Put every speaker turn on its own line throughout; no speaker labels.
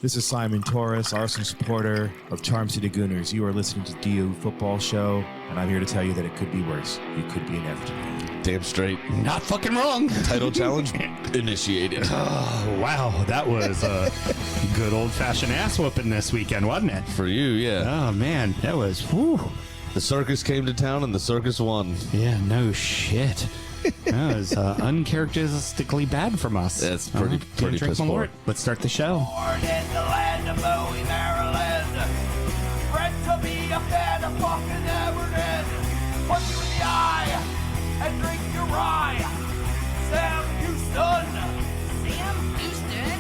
This is Simon Torres, Arsenal supporter of Charm City Gooners. You are listening to DU Football Show, and I'm here to tell you that it could be worse. You could be an Everton.
Damn straight.
Not fucking wrong.
Title challenge initiated.
Oh, wow. That was a good old-fashioned ass whooping this weekend, wasn't it?
For you, yeah.
Oh, man. That was, whew.
The circus came to town and the circus won.
Yeah, no shit. That was uncharacteristically bad from us.
That's pretty piss poor.
Let's start the show.
Born in the land of Bowie, Maryland. Bred to be a fan of fucking Everton. Punch you in the eye and drink your rye. Sam Houston.
Sam Houston?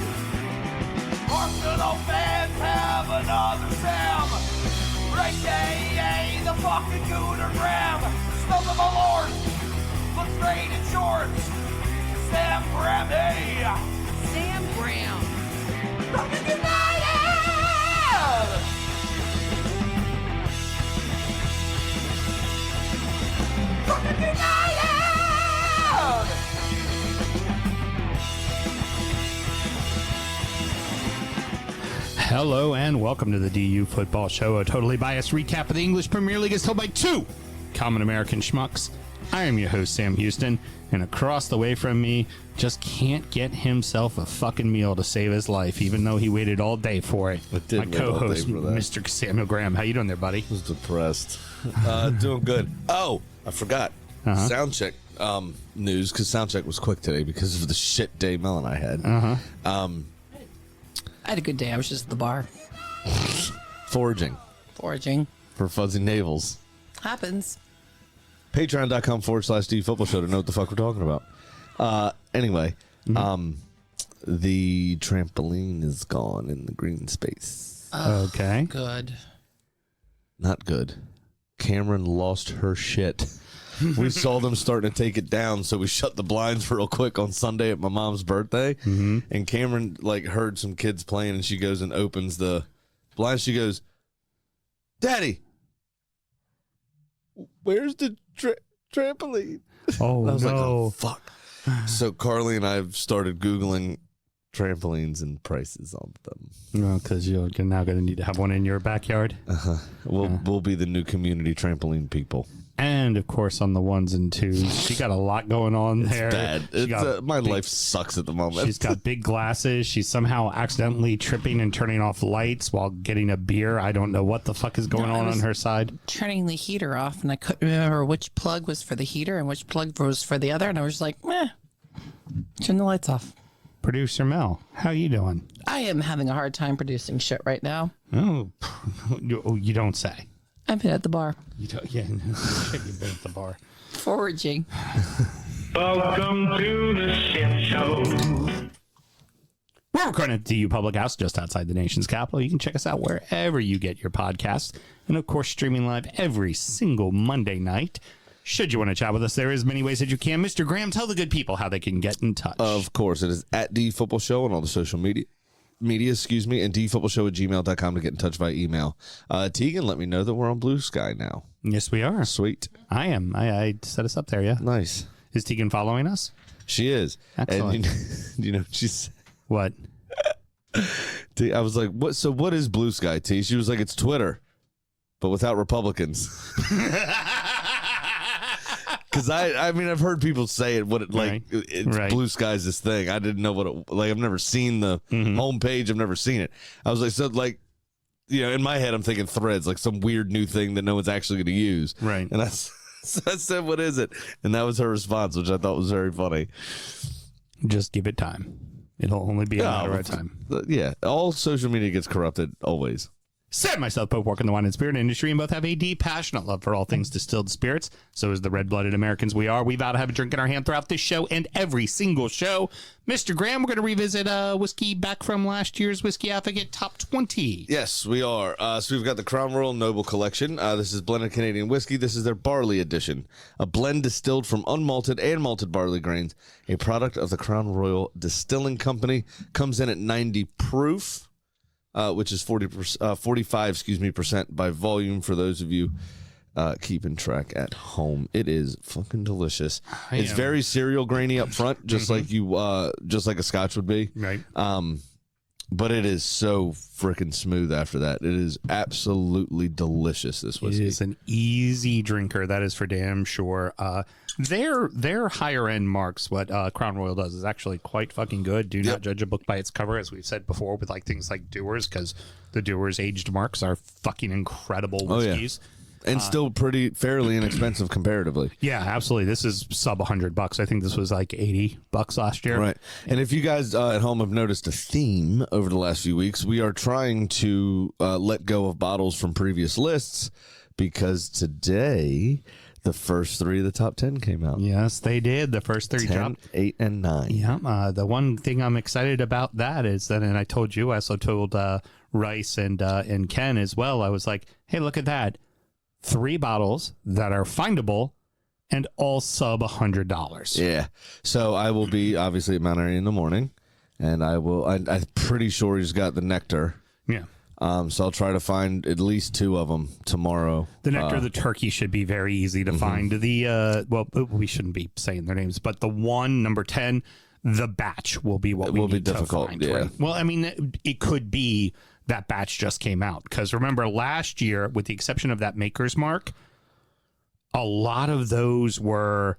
Arsenal fans have another Sam. AKA the fucking Gooner Graham. Stump of a lord. Look straight in shorts. Sam Graham, hey.
Sam Graham.
Fucking United! Fucking United!
Hello and welcome to the DU Football Show, a totally biased recap of the English Premier League as told by two common American schmucks. I am your host, Sam Houston, and across the way from me just can't get himself a fucking meal to save his life, even though he waited all day for it. My co-host, Mr. Samuel Graham. How you doing there, buddy?
I was depressed. Doing good. Oh, I forgot. Soundcheck news, because Soundcheck was quick today because of the shit day Mel and I had.
I had a good day. I was just at the bar.
Foraging
Foraging.
for fuzzy navels.
Happens.
Patreon.com/D Football Show to know what the fuck we're talking about. Anyway, the trampoline is gone in the green space.
Okay.
Good.
Not good. Cameron lost her shit. We saw them starting to take it down, so we shut the blinds real quick on Sunday at my mom's birthday. And Cameron heard some kids playing, and she goes and opens the blinds. She goes, "Daddy, where's the trampoline?"
Oh,
I was like,
no.
"Oh fuck!" So Carly and I have started Googling trampolines and prices on them.
No, because you're now going to need to have one in your backyard.
We'll be the new community trampoline people.
And, of course, on the ones and twos. She got a lot going on there.
Bad. My life sucks at the moment.
She's got big glasses. She's somehow accidentally tripping and turning off lights while getting a beer. I don't know what the fuck is going on her side.
Turning the heater off, and I couldn't remember which plug was for the heater and which plug was for the other. And I was like, turn the lights off.
Producer Mel, how you doing?
I am having a hard time producing shit right now.
Oh, you don't say.
I've been at the bar.
You don't, yeah, you've been at the bar.
Foraging.
Welcome to the shit show.
We're recording at the DU Public House just outside the nation's capital. You can check us out wherever you get your podcasts. And, of course, streaming live every single Monday night. Should you want to chat with us, there is many ways that you can. Mr. Graham, tell the good people how they can get in touch.
Of course, it is at D Football Show on all the social media, and dfootballshow@gmail.com to get in touch via email. Tegan, let me know that we're on Blue Sky now.
Yes, we are.
Sweet.
I am. I set us up there, yeah.
Nice.
Is Tegan following us?
She is.
Excellent.
And she's...
What?
I was like, "What? So what is Blue Sky, T?" She was like, "It's Twitter, but without Republicans." Because I've heard people say it. Blue Sky's this thing. I didn't know what it like. I've never seen the homepage. I've never seen it. I was like, in my head, I'm thinking Threads, like some weird new thing that no one's actually going to use.
Right.
And so I said, "What is it?" And that was her response, which I thought was very funny.
Just give it time. It'll only be a matter of time.
Yeah. All social media gets corrupted always.
Sam and myself both work in the wine and spirit industry and both have a deep, passionate love for all things distilled spirits. So as the red-blooded Americans we are, we vow to have a drink in our hand throughout this show and every single show. Mr. Graham, we're going to revisit whiskey back from last year's Whiskey Advocate Top 20.
Yes, we are. So we've got the Crown Royal Noble Collection. This is blended Canadian whiskey. This is their Barley Edition, a blend distilled from unmalted and malted barley grains, a product of the Crown Royal Distilling Company. Comes in at 90 proof. Which is 45% by volume for those of you keeping track at home. It is fucking delicious. It's very cereal grainy up front, just like a Scotch would be.
Right.
But it is so freaking smooth after that. It is absolutely delicious, this whiskey.
It is an easy drinker. That is for damn sure. Their higher end marks, what Crown Royal does, is actually quite fucking good. Do not judge a book by its cover, as we've said before, with like things like Dewar's, because the Dewar's aged marks are fucking incredible whiskeys.
And still fairly inexpensive comparatively.
Yeah, absolutely. This is sub $100. I think this was like $80 last year.
Right. And if you guys at home have noticed a theme over the last few weeks, we are trying to let go of bottles from previous lists, because today the first 3 of the top 10 came out.
Yes, they did. The first 3
10,
dropped.
8, and 9.
Yeah. The one thing I'm excited about that is that, and I told you, I also told Rice and Ken as well, I was like, hey, look at that. 3 bottles that are findable and all sub $100.
Yeah. So I will be obviously at Mount Airy in the morning, and I'm pretty sure he's got the nectar.
Yeah.
So I'll try to find at least 2 of them tomorrow.
The nectar of the turkey should be very easy to find. The well, we shouldn't be saying their names, but the one, number 10, the batch will be what we
will be
need to
difficult,
find.
yeah.
Right? Well, I mean, it could be that batch just came out, because remember last year, with the exception of that Maker's Mark, a lot of those were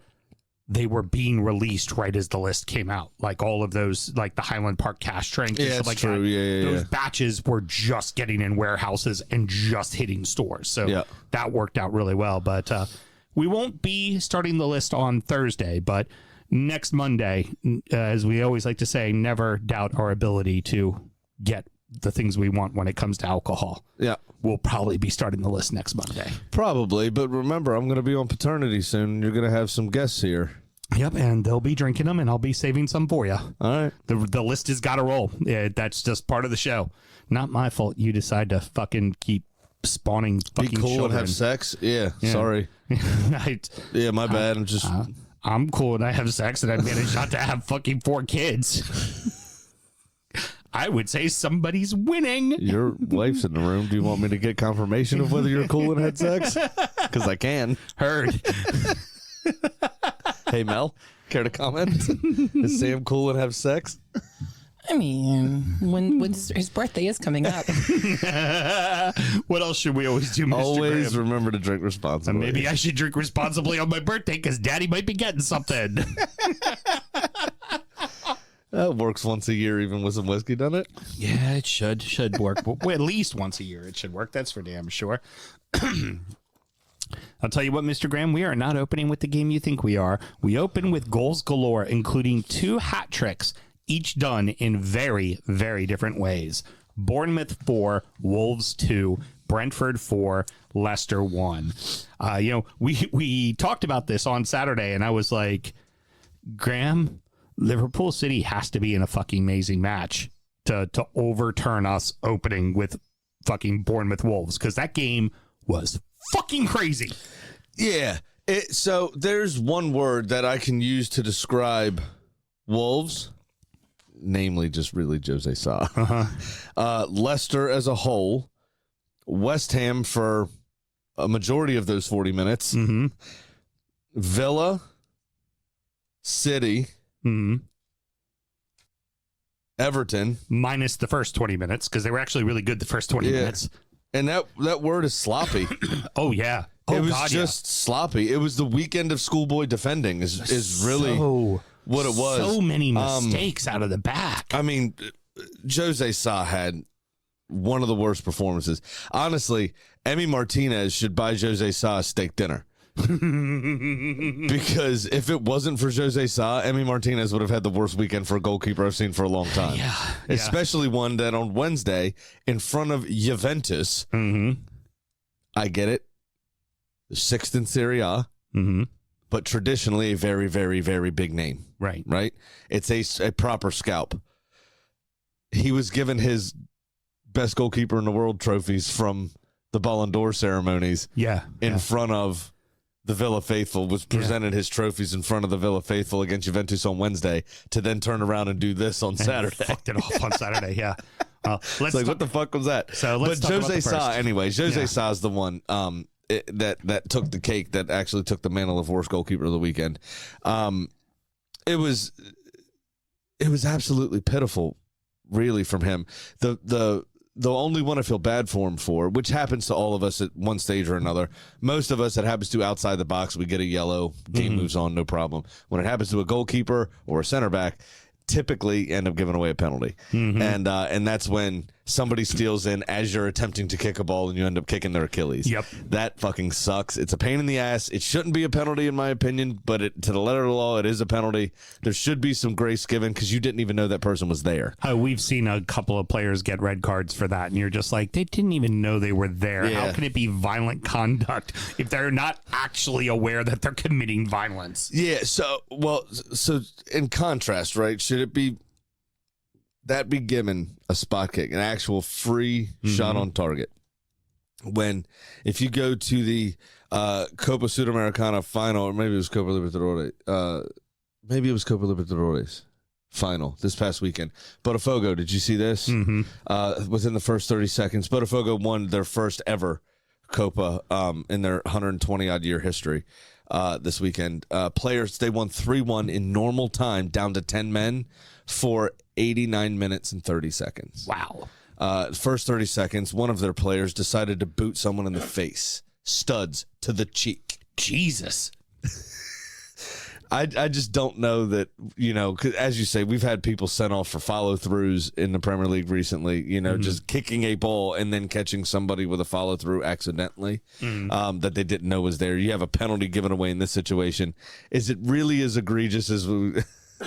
being released right as the list came out. Like all of those, like the Highland Park cash strength and stuff like
true.
that.
Yeah,
those batches were just getting in warehouses and just hitting stores. So that worked out really well. But we won't be starting the list on Thursday, but next Monday, as we always like to say, never doubt our ability to get the things we want when it comes to alcohol.
Yeah.
We'll probably be starting the list next Monday.
Probably, but remember, I'm going to be on paternity soon. You're going to have some guests here.
Yep, and they'll be drinking them, and I'll be saving some for you.
All right.
The list has got to roll. That's just part of the show. Not my fault you decide to fucking keep spawning fucking
Be cool
children.
and have sex? Yeah. Sorry. Yeah, my bad. I'm just...
I'm cool and I have sex, and I managed not to have fucking 4 kids. I would say somebody's winning.
Your wife's in the room. Do you want me to get confirmation of whether you're cool and had sex? Because I can.
Heard.
Hey, Mel, care to comment? Is Sam cool and have sex?
I mean, when his birthday is coming up.
What else should we always do, Mr.
Always
Graham?
remember to drink responsibly.
Maybe I should drink responsibly on my birthday, because Daddy might be getting something.
That works once a year, even with some whiskey, doesn't it?
Yeah, it should work. Well, at least once a year it should work. That's for damn sure. I'll tell you what, Mr. Graham, we are not opening with the game you think we are. We open with goals galore, including 2 hat tricks, each done in very, very different ways. Bournemouth 4, Wolves 2, Brentford 4, Leicester 1. We talked about this on Saturday, and I was like, Graham, Liverpool City has to be in a fucking amazing match to overturn us opening with fucking Bournemouth Wolves, because that game was fucking crazy.
Yeah. So there's one word that I can use to describe Wolves, namely just really Jose Sa. Leicester as a whole, West Ham for a majority of those 40 minutes, Villa, City, Everton.
Minus the first 20 minutes, because they were actually really good the first 20 minutes.
And that word is sloppy.
Oh, yeah. Oh,
it was
God,
just sloppy. It was the weekend of schoolboy defending is really what it was.
So many mistakes out of the back.
I mean, Jose Sa had one of the worst performances. Honestly, Emi Martinez should buy Jose Sa a steak dinner. Because if it wasn't for Jose Sa, Emi Martinez would have had the worst weekend for a goalkeeper I've seen for a long time.
Yeah.
Especially one that on Wednesday in front of Juventus. I get it. The 6th in Serie A. But traditionally a very, very, very big name. Right? It's a proper scalp. He was given his best goalkeeper in the world trophies from the Ballon d'Or ceremonies. In front of the Villa faithful, was presented his trophies in front of the Villa faithful against Juventus on Wednesday, to then turn around and do this on Saturday.
Fucked it off on Saturday, yeah.
Let's what the fuck was that?
So let's
but
talk
Jose
about the
Sa,
first.
anyway. Jose Sa is the one that took the cake, that actually took the mantle of worst goalkeeper of the weekend. It was absolutely pitiful. really from him. The only one I feel bad for him for, which happens to all of us at one stage or another. Most of us, it happens to outside the box. We get a yellow, game moves on, no problem. When it happens to a goalkeeper or a center back, typically end up giving away a penalty. And that's when somebody steals in as you're attempting to kick a ball and you end up kicking their Achilles.
Yep.
That fucking sucks. It's a pain in the ass. It shouldn't be a penalty in my opinion, but to the letter of the law, it is a penalty. There should be some grace given because you didn't even know that person was there.
We've seen a couple of players get red cards for that, and you're just like, they didn't even know they were there.
Yeah.
How can it be violent conduct if they're not actually aware that they're committing violence?
Yeah, so in contrast, right, should it be given a spot kick, an actual free shot on target? When if you go to the Copa Sudamericana final, or maybe it was Copa Libertadores final this past weekend. Botafogo, did you see this? Within the first 30 seconds, Botafogo won their first ever Copa in their 120-odd year history this weekend. Players, they won 3-1 in normal time, down to 10 men for 89 minutes and 30 seconds.
Wow.
First 30 seconds, one of their players decided to boot someone in the face. Studs to the cheek.
Jesus.
I just don't know that, 'cause as you say, we've had people sent off for follow-throughs in the Premier League recently, just kicking a ball and then catching somebody with a follow-through accidentally that they didn't know was there. You have a penalty given away in this situation. Is it really as egregious as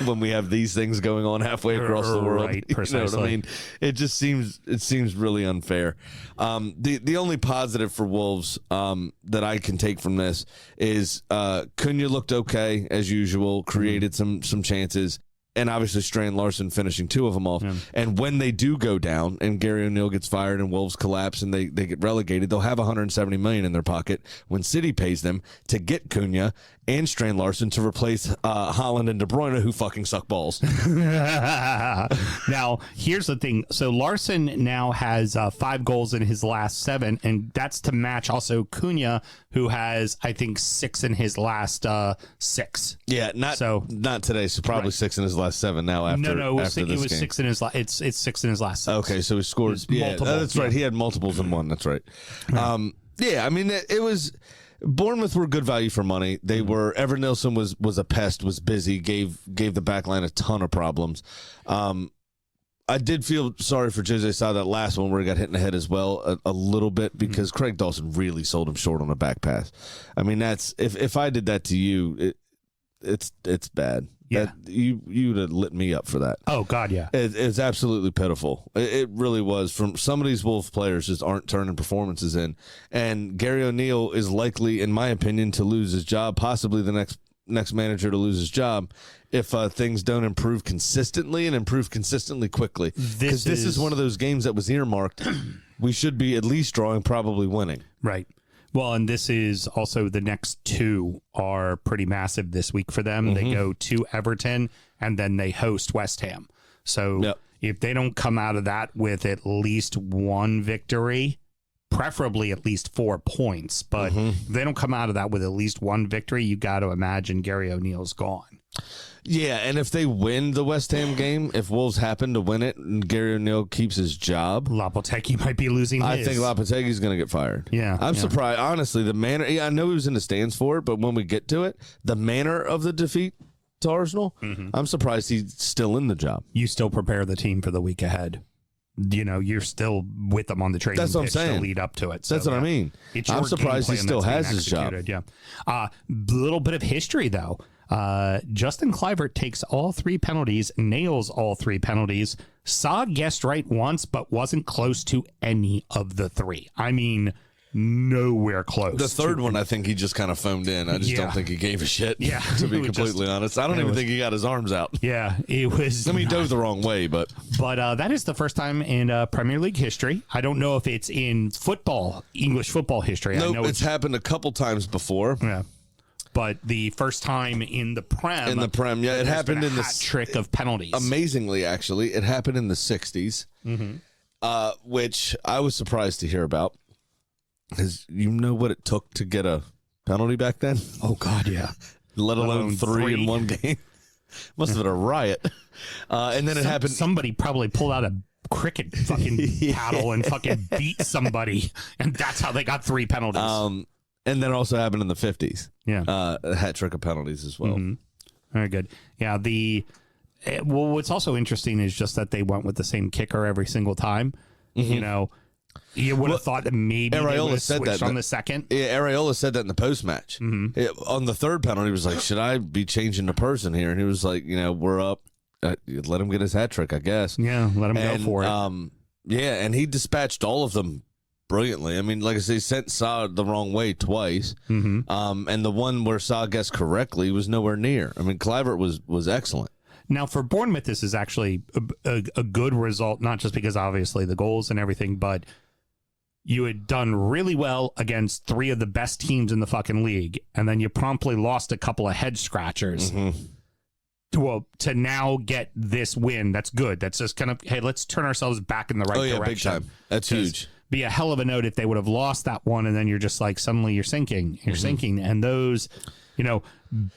when we have these things going on halfway across the world?
Right,
You know what I mean? It just seems really unfair. The only positive for Wolves that I can take from this is Cunha looked okay as usual, created some chances, and obviously Strand Larson finishing 2 of them off. And when they do go down and Gary O'Neill gets fired and Wolves collapse and they get relegated, they'll have $170 million in their pocket when City pays them to get Cunha and Strand Larson to replace Haaland and De Bruyne, who fucking suck balls.
Now, here's the thing. So Larson now has 5 goals in his last 7, and that's to match also Cunha, who has, I think, 6 in his last 6.
Yeah, not today. So probably 6 in his last 7 now. After
it was
this game.
6 in his last. It's 6 in his last 6.
Okay, so he scored
multiple.
That's right. He had multiples in one. That's right. I mean, it was. Bournemouth were good value for money. They were. Evan Nilsson was a pest, was busy, gave the back line a ton of problems. I did feel sorry for Jose Sa that last one where he got hit in the head as well a little bit because Craig Dawson really sold him short on a back pass. I mean, that's if I did that to you, it's bad.
Yeah,
you'd have lit me up for that.
Oh God, yeah.
It's absolutely pitiful. It really was. From some of these Wolves players just aren't turning performances in, and Gary O'Neill is likely, in my opinion, to lose his job. Possibly the next manager to lose his job if things don't improve consistently and improve consistently quickly. Because this is one of those games that was earmarked. We should be at least drawing, probably winning.
Right. Well, and this is also the next 2 are pretty massive this week for them. They go to Everton and then they host West Ham. So if they don't come out of that with at least 1 victory, preferably at least 4 points, but if they don't come out of that with at least 1 victory, you got to imagine Gary O'Neill's gone.
Yeah, and if they win the West Ham game, if Wolves happen to win it and Gary O'Neill keeps his job,
Lopetegui might be losing his.
I think Lopetegui's going to get fired.
Yeah.
I'm surprised. Honestly, the manner, I know he was in the stands for it, but when we get to it, the manner of the defeat to Arsenal, I'm surprised he's still in the job.
You still prepare the team for the week ahead. You're still with them on the training pitch to lead up to it. So
that's what I mean. I'm surprised he still has his job.
Yeah. Little bit of history, though. Justin Kluivert takes all 3 penalties, nails all 3 penalties. Sa guessed right once, but wasn't close to any of the 3. I mean, nowhere close.
The third one, I think he just kind of phoned in. I just don't think he gave a shit.
Yeah,
to be completely honest, I don't even think he got his arms out.
Yeah, it was.
I mean, he dove the wrong way, but
that is the first time in Premier League history. I don't know if it's in English football history.
Nope,
I know
it's happened a couple times before.
Yeah. But the first time in the Prem.
Yeah, it happened in the
trick of penalties.
Amazingly, actually, it happened in the 60s, which I was surprised to hear about. Because you know what it took to get a penalty back then?
Oh, God, yeah.
Let alone 3 in one game. Must have been a riot. And then it happened.
Somebody probably pulled out a cricket fucking paddle and fucking beat somebody, and that's how they got 3 penalties.
And then also happened in the 50s.
Yeah.
A hat trick of penalties as well.
Mm-hmm. Very good. Yeah. Well, what's also interesting is just that they went with the same kicker every single time.
Mm-hmm.
You know, you would have thought that maybe they would have switched on the second.
Yeah, Areola said that in the post-match.
Mm-hmm.
On the third penalty, he was like, should I be changing the person here? And he was like, we're up. Let him get his hat trick, I guess.
Yeah, let him go for it.
Yeah, and he dispatched all of them brilliantly. I mean, like I say, he sent Sa the wrong way twice.
Mm-hmm.
And the one where Sa guessed correctly was nowhere near. I mean, Kluivert was excellent.
Now, for Bournemouth, this is actually a good result, not just because obviously the goals and everything, but you had done really well against 3 of the best teams in the fucking league, and then you promptly lost a couple of head scratchers to now get this win. That's good. That's just kind of, hey, let's turn ourselves back in the right direction.
Big time. That's huge.
Be a hell of a note if they would have lost that one, and then you're just like, suddenly you're sinking. You're sinking. And those,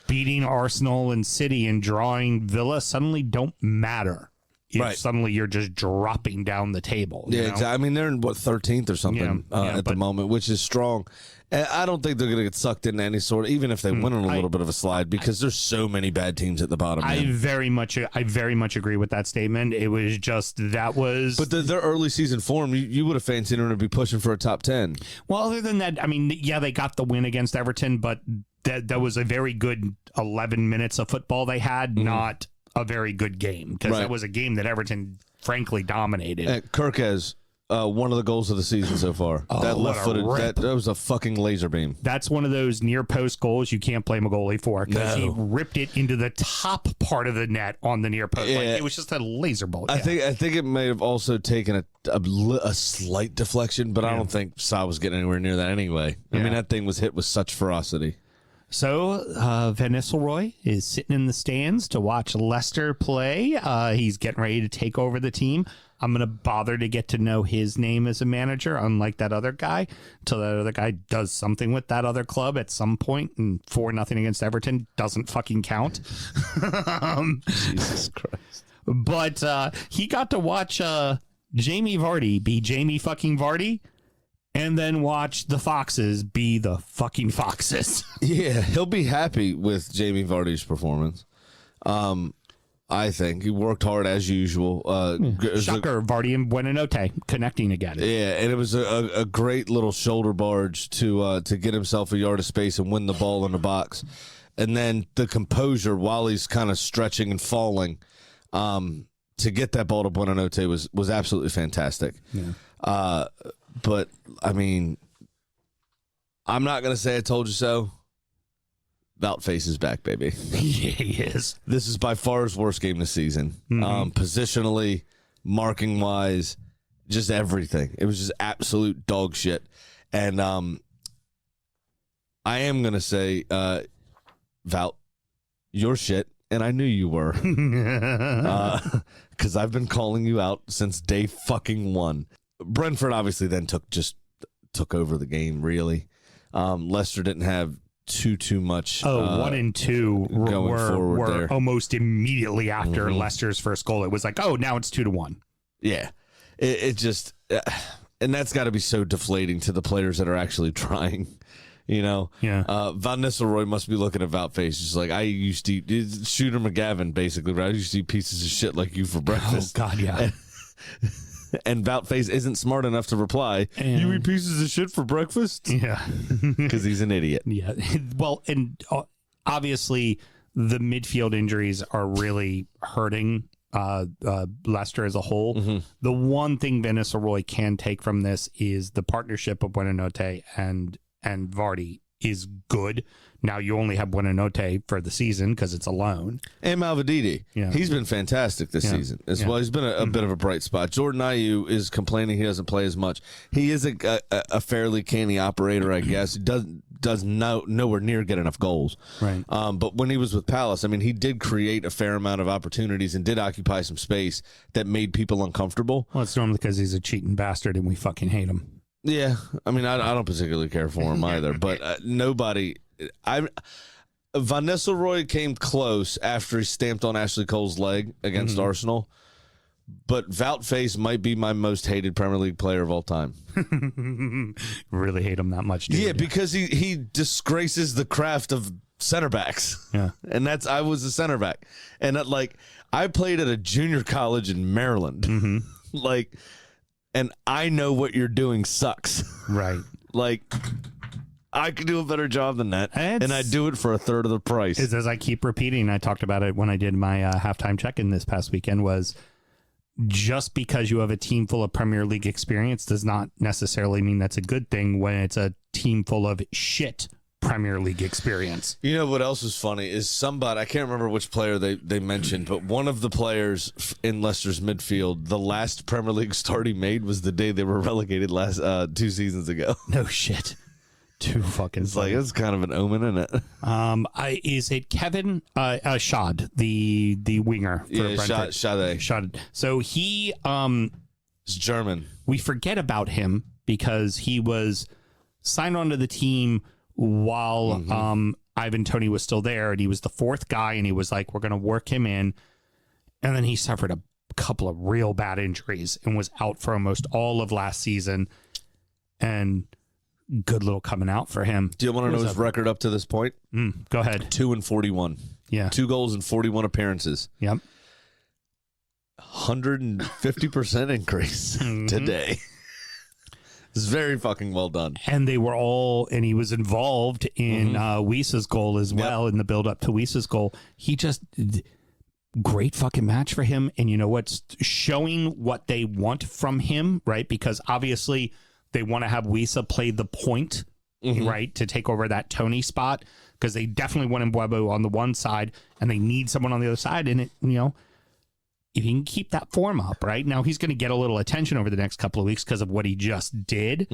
beating Arsenal and City and drawing Villa suddenly don't matter. If suddenly you're just dropping down the table.
Yeah, exactly. I mean, they're in, 13th or something at the moment, which is strong. And I don't think they're going to get sucked into any sort of, even if they win on a little bit of a slide, because there's so many bad teams at the bottom.
I very much agree with that statement. It was just, that was...
But their early season form, you would have fancied them to be pushing for a top 10.
Well, other than that, I mean, yeah, they got the win against Everton, but that was a very good 11 minutes of football they had, not a very good game, because that was a game that Everton frankly dominated.
Kirkes, one of the goals of the season so far. That left footed, that was a fucking laser beam.
That's one of those near post goals you can't blame a goalie for, because he ripped it into the top part of the net on the near post.
Yeah.
Like, it was just a laser ball.
I think it may have also taken a slight deflection, but I don't think Sa was getting anywhere near that anyway. I mean, that thing was hit with such ferocity.
So, Van Nistelrooy is sitting in the stands to watch Leicester play. He's getting ready to take over the team. I'm going to bother to get to know his name as a manager, unlike that other guy, until that other guy does something with that other club at some point, and 4-0 against Everton doesn't fucking count.
Jesus Christ.
But he got to watch Jamie Vardy be Jamie fucking Vardy, and then watch the Foxes be the fucking Foxes.
Yeah, he'll be happy with Jamie Vardy's performance. I think he worked hard as usual.
Shocker, Vardy and Buonanotte connecting again.
Yeah, and it was a great little shoulder barge to get himself a yard of space and win the ball in the box. And then the composure while he's kind of stretching and falling to get that ball to Buonanotte was absolutely fantastic.
Yeah.
But, I mean, I'm not going to say I told you so. Boutface is back, baby.
Yeah, he is.
This is by far his worst game this season. Positionally, marking-wise, just everything. It was just absolute dog shit. And I am going to say, Vout, you're shit, and I knew you were. Because I've been calling you out since day fucking 1. Brentford obviously then took over the game, really. Leicester didn't have too much.
1 and 2 were
there.
almost immediately after Leicester's first goal. It was like, now it's 2-1.
Yeah, it just, and that's got to be so deflating to the players that are actually trying. Yeah. Van Nistelrooy must be looking at Voutface just like, I used to eat Shooter McGavin, basically, right? I used to eat pieces of shit like you for breakfast.
Oh God, yeah.
And Voutface isn't smart enough to reply, you eat pieces of shit for breakfast?
Yeah.
Because he's an idiot.
Yeah. Well, and obviously the midfield injuries are really hurting Leicester as a whole. The one thing Van Nistelrooy can take from this is the partnership of Buonanotte and Vardy is good. Now you only have Buonanotte for the season because it's a loan.
And Malvididi.
Yeah.
He's been fantastic this season as well. He's been a bit of a bright spot. Jordan Ayew is complaining he doesn't play as much. He is a fairly canny operator, I guess. He does nowhere near get enough goals.
Right.
But when he was with Palace, I mean, he did create a fair amount of opportunities and did occupy some space that made people uncomfortable.
Well, it's normally because he's a cheating bastard and we fucking hate him. I
mean, I don't particularly care for him either, but nobody. Van Nistelrooy came close after he stamped on Ashley Cole's leg against Arsenal. But Voutface might be my most hated Premier League player of all time.
Really hate him that much, dude.
Yeah, because he disgraces the craft of center backs.
Yeah.
And I was a center back. And I played at a junior college in Maryland. And I know what you're doing sucks.
Right.
I could do a better job than that. And I do it for a third of the price.
Is as I keep repeating, I talked about it when I did my halftime check-in this past weekend, was just because you have a team full of Premier League experience does not necessarily mean that's a good thing when it's a team full of shit Premier League experience.
You know what else was funny is somebody, I can't remember which player they mentioned, but one of the players in Leicester's midfield, the last Premier League start he made was the day they were relegated 2 seasons ago.
No shit. Too fucking
It's like, it's kind of an omen, isn't it?
Is it Kevin Schad, the winger for Brentford?
Schade.
So he
It's German.
we forget about him because he was signed onto the team while Ivan Toney was still there, and he was the fourth guy, and he was like, we're going to work him in. And then he suffered a couple of real bad injuries and was out for almost all of last season. And good little coming out for him.
Do you want to know his record up to this point?
Go ahead.
2-41.
Yeah.
2 goals in 41 appearances.
Yep.
150% increase today. It's very fucking well done.
And they were all, and he was involved in Wisa's goal as well, in the build up to Wisa's goal. He just, great fucking match for him. And you know what's showing what they want from him, right? Because obviously they want to have Wisa play the point, right, to take over that Tony spot, because they definitely want Mbeumo on the one side and they need someone on the other side. And it, you know, if he can keep that form up, right now, he's going to get a little attention over the next couple of weeks because of what he just did.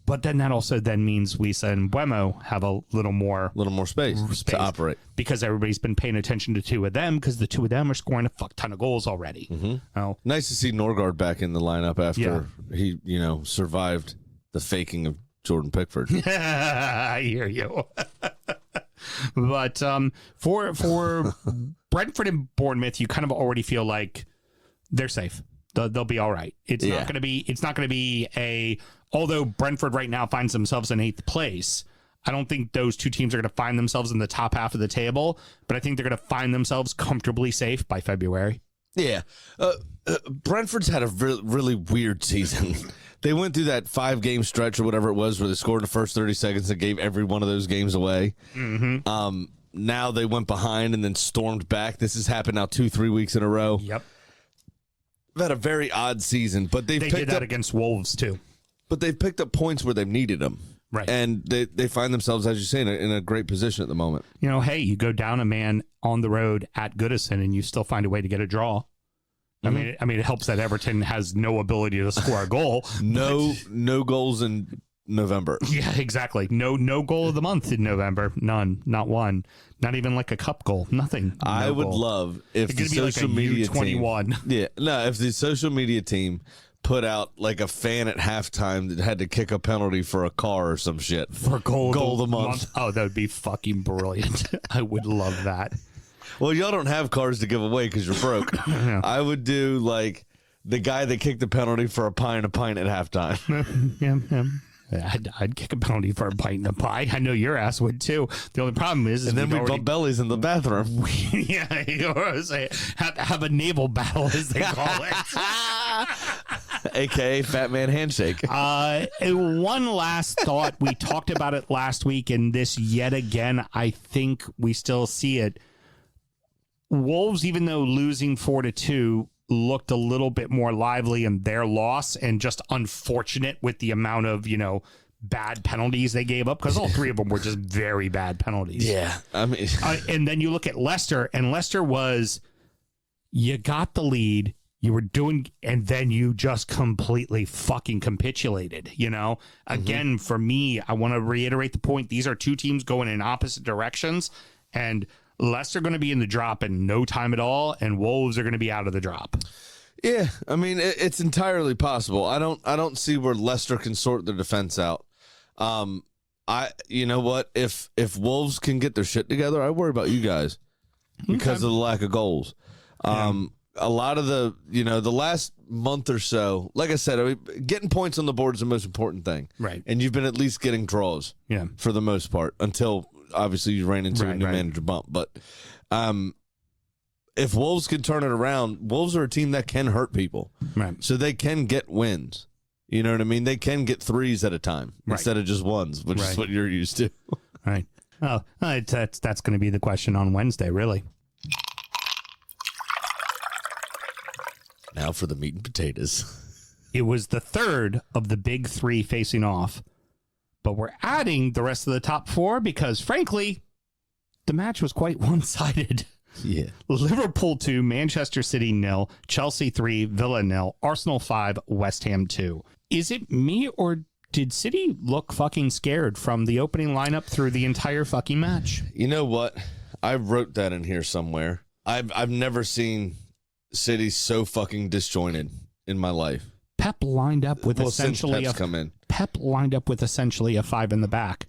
But then that also then means Wisa and Mbeumo have a little more
space to operate,
because everybody's been paying attention to 2 of them, because the 2 of them are scoring a fuck ton of goals already. Oh,
nice to see Norgard back in the lineup after he, survived the faking of Jordan Pickford.
I hear you. But for Brentford and Bournemouth, you kind of already feel like they're safe. They'll be all right. It's not going to be although Brentford right now finds themselves in 8th place, I don't think those 2 teams are going to find themselves in the top half of the table, but I think they're going to find themselves comfortably safe by February.
Yeah. Brentford's had a really weird season. They went through that 5-game stretch or whatever it was where they scored in the first 30 seconds and gave every one of those games away. Now they went behind and then stormed back. This has happened now 2-3 weeks in a row.
Yep.
They've had a very odd season, but they
did that against Wolves too.
But they've picked up points where they've needed them.
Right.
And they find themselves, as you say, in a great position at the moment.
You know, hey, you go down a man on the road at Goodison and you still find a way to get a draw. I mean, it helps that Everton has no ability to score a goal.
No goals in November.
Yeah, exactly. No goal of the month in November. None. Not one. Not even like a cup goal. Nothing.
I would love if the social media team. Yeah. No, if the social media team put out like a fan at halftime that had to kick a penalty for a car or some shit.
For goal
of the month.
Oh, that would be fucking brilliant. I would love that.
Well, y'all don't have cars to give away because you're broke.
Yeah.
I would do like the guy that kicked the penalty for a pint at halftime.
Yeah. I'd kick a penalty for a pint and a pie. I know your ass would too. The only problem is
and then we bump bellies in the bathroom.
Have a naval battle, as they call it.
AKA Fat Man Handshake.
One last thought. We talked about it last week, and this yet again, I think we still see it. Wolves, even though losing 4-2, looked a little bit more lively in their loss, and just unfortunate with the amount of, bad penalties they gave up, because all 3 of them were just very bad penalties.
Yeah. I mean,
and then you look at Leicester, and Leicester was, you got the lead, you were doing, and then you just completely fucking capitulated, Again, for me, I want to reiterate the point. These are 2 teams going in opposite directions, and Leicester going to be in the drop in no time at all, and Wolves are going to be out of the drop.
Yeah, I mean, it's entirely possible. I don't see where Leicester can sort their defense out. You know what? If Wolves can get their shit together, I worry about you guys because of the lack of goals. A lot of the last month or so, like I said, getting points on the board is the most important thing.
Right.
And you've been at least getting draws for the most part until obviously you ran into a new manager bump. But if Wolves can turn it around, Wolves are a team that can hurt people.
Right.
So they can get wins. You know what I mean? They can get threes at a time instead of just ones, which is what you're used to.
Right. Oh, that's going to be the question on Wednesday, really.
Now for the meat and potatoes.
It was the third of the big three facing off, but we're adding the rest of the top four because, frankly, the match was quite one-sided.
Yeah.
Liverpool 2, Manchester City 0, Chelsea 3, Villa 0, Arsenal 5, West Ham 2. Is it me or did City look fucking scared from the opening lineup through the entire fucking match?
You know what? I wrote that in here somewhere. I've never seen City so fucking disjointed in my life.
Pep lined up with essentially Pep lined up with essentially a 5 in the back.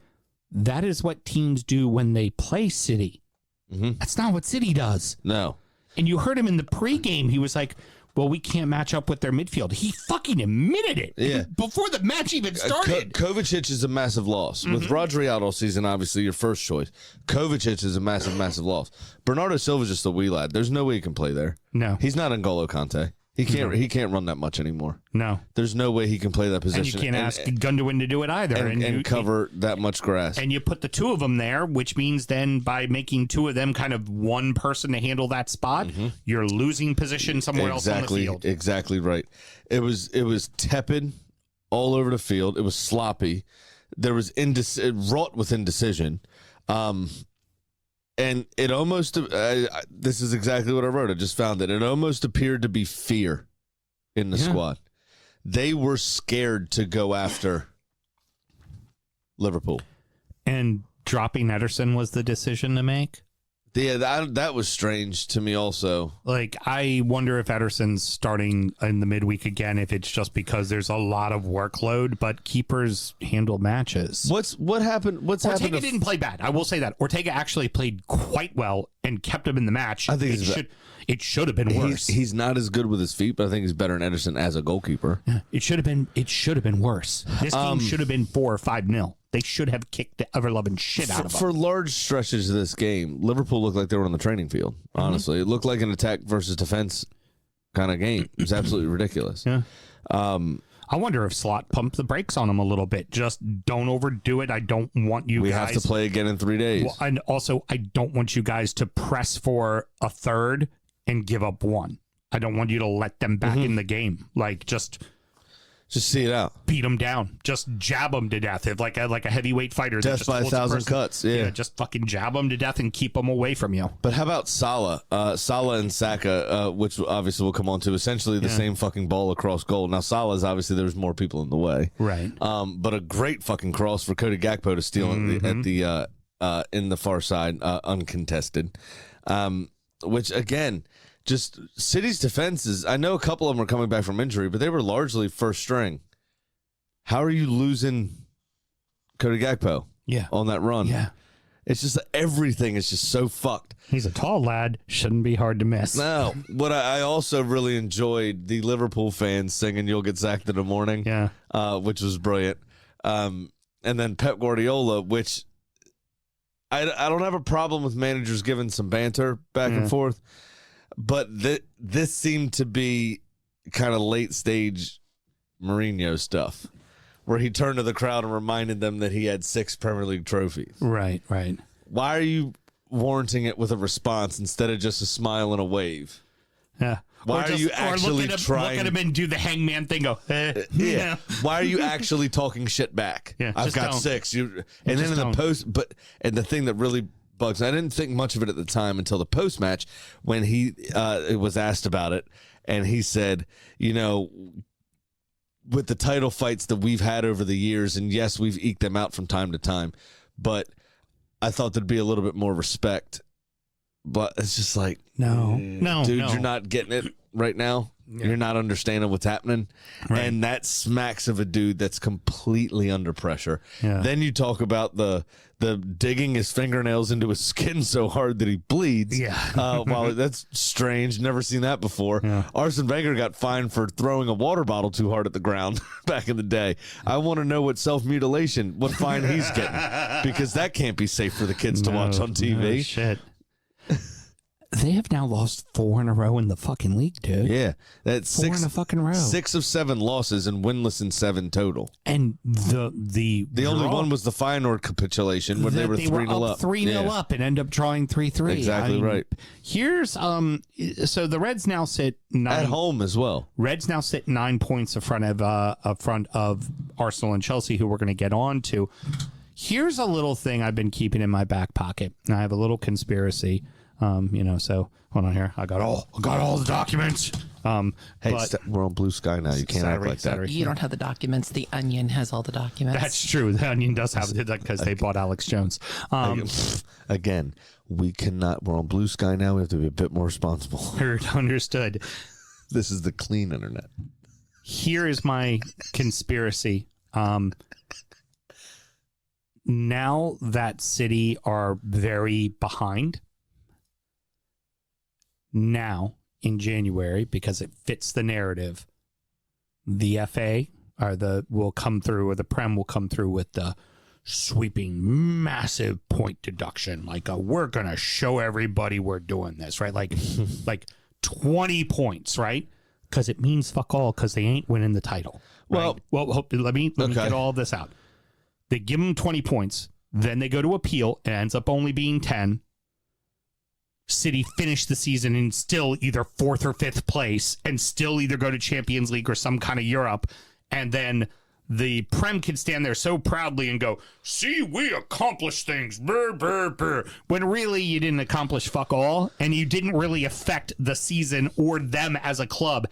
That is what teams do when they play City. Mm-hmm. That's not what City does.
No.
And you heard him in the pregame. He was like, well, we can't match up with their midfield. He fucking admitted it before the match even started.
Kovacic is a massive loss. With Rodri out all season, obviously your first choice. Kovacic is a massive, massive loss. Bernardo Silva's just a wee lad. There's no way he can play there.
No.
He's not N'Golo Kante. He can't. He can't run that much anymore.
No.
There's no way he can play that position.
And you can't ask Gundogan to do it either.
And cover that much grass.
And you put the two of them there, which means then by making two of them kind of one person to handle that spot, you're losing position somewhere else on the field.
Exactly right. It was tepid all over the field. It was sloppy. There was wrought with indecision. And it almost, this is exactly what I wrote. I just found it. It almost appeared to be fear in the squad. They were scared to go after Liverpool.
And dropping Ederson was the decision to make?
Yeah, that was strange to me also.
Like, I wonder if Ederson's starting in the midweek again, if it's just because there's a lot of workload, but keepers handle matches.
What happened?
Ortega didn't play bad. I will say that. Ortega actually played quite well and kept him in the match.
I think
it should have been worse.
He's not as good with his feet, but I think he's better than Ederson as a goalkeeper.
Yeah, it should have been worse. This game should have been 4 or 5-0. They should have kicked the ever-loving shit out of them.
For large stretches of this game, Liverpool looked like they were on the training field, honestly. It looked like an attack versus defense kind of game. It was absolutely ridiculous.
Yeah. I wonder if Slot pumped the brakes on them a little bit. Just don't overdo it. I don't want you guys...
We have to play again in 3 days.
Well, and also, I don't want you guys to press for a third and give up one. I don't want you to let them back in the game. Like, just
see it out.
Beat them down. Just jab them to death. If like a heavyweight fighter.
Death by 1,000 cuts. Yeah.
Just fucking jab them to death and keep them away from you.
But how about Salah? Salah and Saka, which obviously we'll come on to, essentially the same fucking ball across goal. Now, Salah's obviously there's more people in the way.
Right.
But a great fucking cross for Cody Gakpo to steal in the far side, uncontested. Which, again... Just City's defenses, I know a couple of them are coming back from injury, but they were largely first string. How are you losing Cody Gakpo on that run?
Yeah.
It's just everything is just so fucked.
He's a tall lad. Shouldn't be hard to miss.
No. What I also really enjoyed, the Liverpool fans singing You'll Get Sacked in the Morning, which was brilliant. And then Pep Guardiola, which I don't have a problem with managers giving some banter back and forth. But this seemed to be kind of late stage Mourinho stuff, where he turned to the crowd and reminded them that he had 6 Premier League trophies.
Right.
Why are you warranting it with a response instead of just a smile and a wave?
Yeah.
Why are you actually trying?
Look at him and do the hangman thing. Go,
yeah. Why are you actually talking shit back?
Yeah,
I've got 6. And then in the post, and the thing that really bugs, I didn't think much of it at the time until the post match when he was asked about it, and he said, with the title fights that we've had over the years, and yes, we've eked them out from time to time, but I thought there'd be a little bit more respect. But it's just like,
no,
dude, you're not getting it right now. You're not understanding what's happening. Right. And that smacks of a dude that's completely under pressure. Yeah. Then you talk about the digging his fingernails into his skin so hard that he bleeds.
Yeah.
Wow, that's strange. Never seen that before. Yeah. Arsene Wenger got fined for throwing a water bottle too hard at the ground back in the day. I want to know what what fine he's getting, because that can't be safe for the kids to watch on TV.
No shit. They have now lost 4 in a row in the fucking league, dude.
Yeah. That's
4 in a fucking row.
6 of 7 losses and winless in 7 total.
And the
only one was the Feyenoord capitulation when they were 3-0 up.
3-0 up and end up drawing 3-3.
Exactly right.
Here's so the Reds now sit 9
at home as well.
Reds now sit 9 points in front of Arsenal and Chelsea, who we're going to get on to. Here's a little thing I've been keeping in my back pocket. I have a little conspiracy. So hold on here. I got all the documents.
We're on Blue Sky now. You can't act like that.
You don't have the documents. The Onion has all the documents.
That's true. The Onion does have it because they bought Alex Jones.
Again, we cannot. We're on Blue Sky now. We have to be a bit more responsible.
Understood.
This is the clean internet.
Here is my conspiracy. Now that City are very behind. Now, in January, because it fits the narrative, the FA will come through, or the Prem will come through with the sweeping, massive point deduction. Like, we're going to show everybody we're doing this, right? Like 20 points, right? Because it means fuck all, because they ain't winning the title. Right? Well, let me get all this out. They give them 20 points, then they go to appeal, and it ends up only being 10. City finish the season in still either 4th or 5th place and still either go to Champions League or some kind of Europe. And then the Prem can stand there so proudly and go, see, we accomplished things. Brr, brr, brr. When really you didn't accomplish fuck all, and you didn't really affect the season or them as a club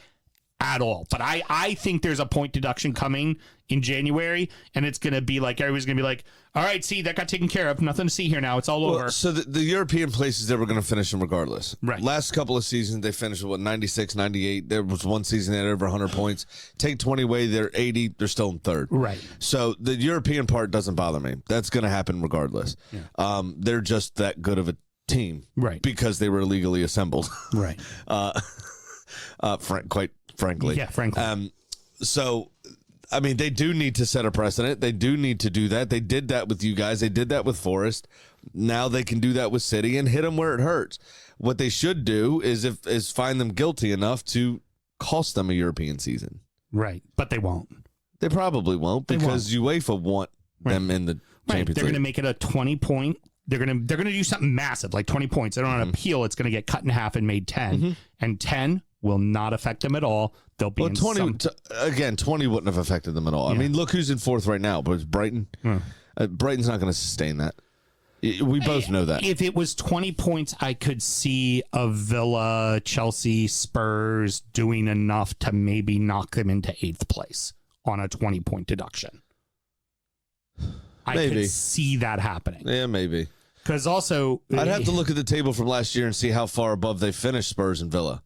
at all. But I think there's a point deduction coming in January, and it's going to be like, everybody's going to be like, all right, see, that got taken care of. Nothing to see here now. It's all over.
So the European places, they were going to finish them regardless.
Right.
Last couple of seasons, they finished with 96, 98. There was one season they had over 100 points. Take 20 away, they're 80. They're still in 3rd.
Right.
So the European part doesn't bother me. That's going to happen regardless. Yeah. They're just that good of a team.
Right.
Because they were illegally assembled.
Right.
Quite frankly.
Yeah, frankly.
So, I mean, they do need to set a precedent. They do need to do that. They did that with you guys. They did that with Forest. Now they can do that with City and hit them where it hurts. What they should do is find them guilty enough to cost them a European season.
Right, but they won't.
They probably won't, because UEFA want them in the Champions League.
They're going to make it a 20-point. They're going to do something massive, like 20 points. They don't want to appeal. It's going to get cut in half and made 10. And 10 will not affect them at all. They'll be
20 20 wouldn't have affected them at all. Yeah. I mean, look who's in 4th right now, but it's Brighton. Brighton's not going to sustain that. We both know that.
If it was 20 points, I could see a Villa, Chelsea, Spurs doing enough to maybe knock them into 8th place on a 20-point deduction. I could see that happening.
Yeah, maybe.
Because also,
I'd have to look at the table from last year and see how far above they finished Spurs and Villa.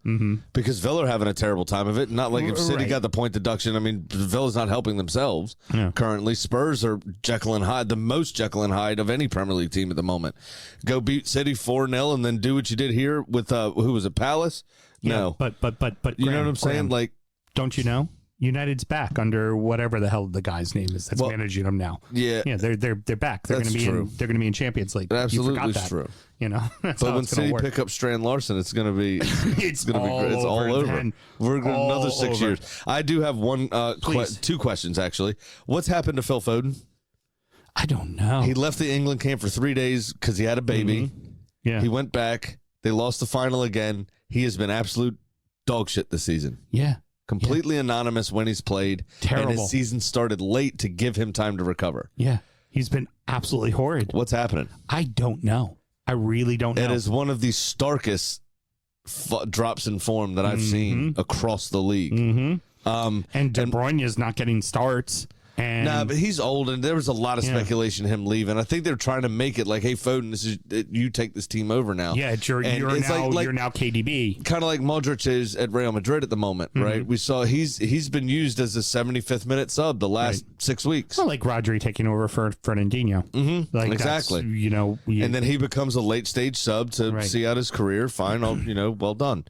Because Villa are having a terrible time of it. Not like if City got the point deduction. I mean, Villa's not helping themselves currently. Spurs are Jekyll and Hyde, the most Jekyll and Hyde of any Premier League team at the moment. Go beat City 4-0 and then do what you did here with who was it, Palace? No,
but
you know what I'm saying? Like,
don't you know? United's back under whatever the hell the guy's name is that's managing them now.
Yeah,
they're back. They're going to be in Champions League.
Absolutely true.
You know, that's
but
how
when
it's gonna
City
work.
pick up Strand Larson, it's going to be
it's going to be great.
It's all over. We're going another 6
over.
years. I do have two questions actually. What's happened to Phil Foden?
I don't know.
He left the England camp for 3 days because he had a baby.
Yeah,
he went back. They lost the final again. He has been absolute dog shit this season.
Yeah.
Completely anonymous when he's played.
Terrible.
And his season started late to give him time to recover.
Yeah. He's been absolutely horrid.
What's happening?
I don't know. I really don't know.
It is one of the starkest drops in form that I've seen across the league.
And De Bruyne is not getting starts. And
Nah, but he's old, and there was a lot of speculation him leaving. I think they're trying to make it like, hey, Foden, this is you take this team over now.
Yeah, you're now KDB.
Kind of like Modric is at Real Madrid at the moment, right? We saw he's been used as a 75th minute sub the last 6 weeks.
Well, like Rodri taking over for Fernandinho.
Mm-hmm.
Like
exactly.
And
then he becomes a late stage sub to see out his career. Fine, well done.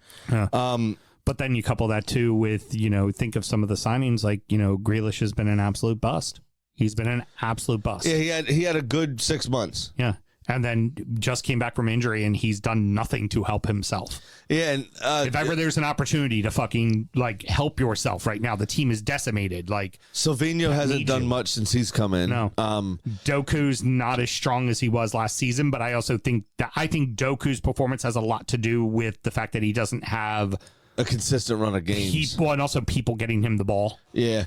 But then you couple that too with, think of some of the signings, like, Grealish has been an absolute bust. He's been an absolute bust.
Yeah, he had a good 6 months.
Yeah. And then just came back from injury, and he's done nothing to help himself.
Yeah, and
if ever there's an opportunity to fucking help yourself right now, the team is decimated.
Silvinho hasn't done much since he's come in.
No, Doku's not as strong as he was last season, but I also think Doku's performance has a lot to do with the fact that he doesn't have
a consistent run of games.
And also people getting him the ball.
Yeah.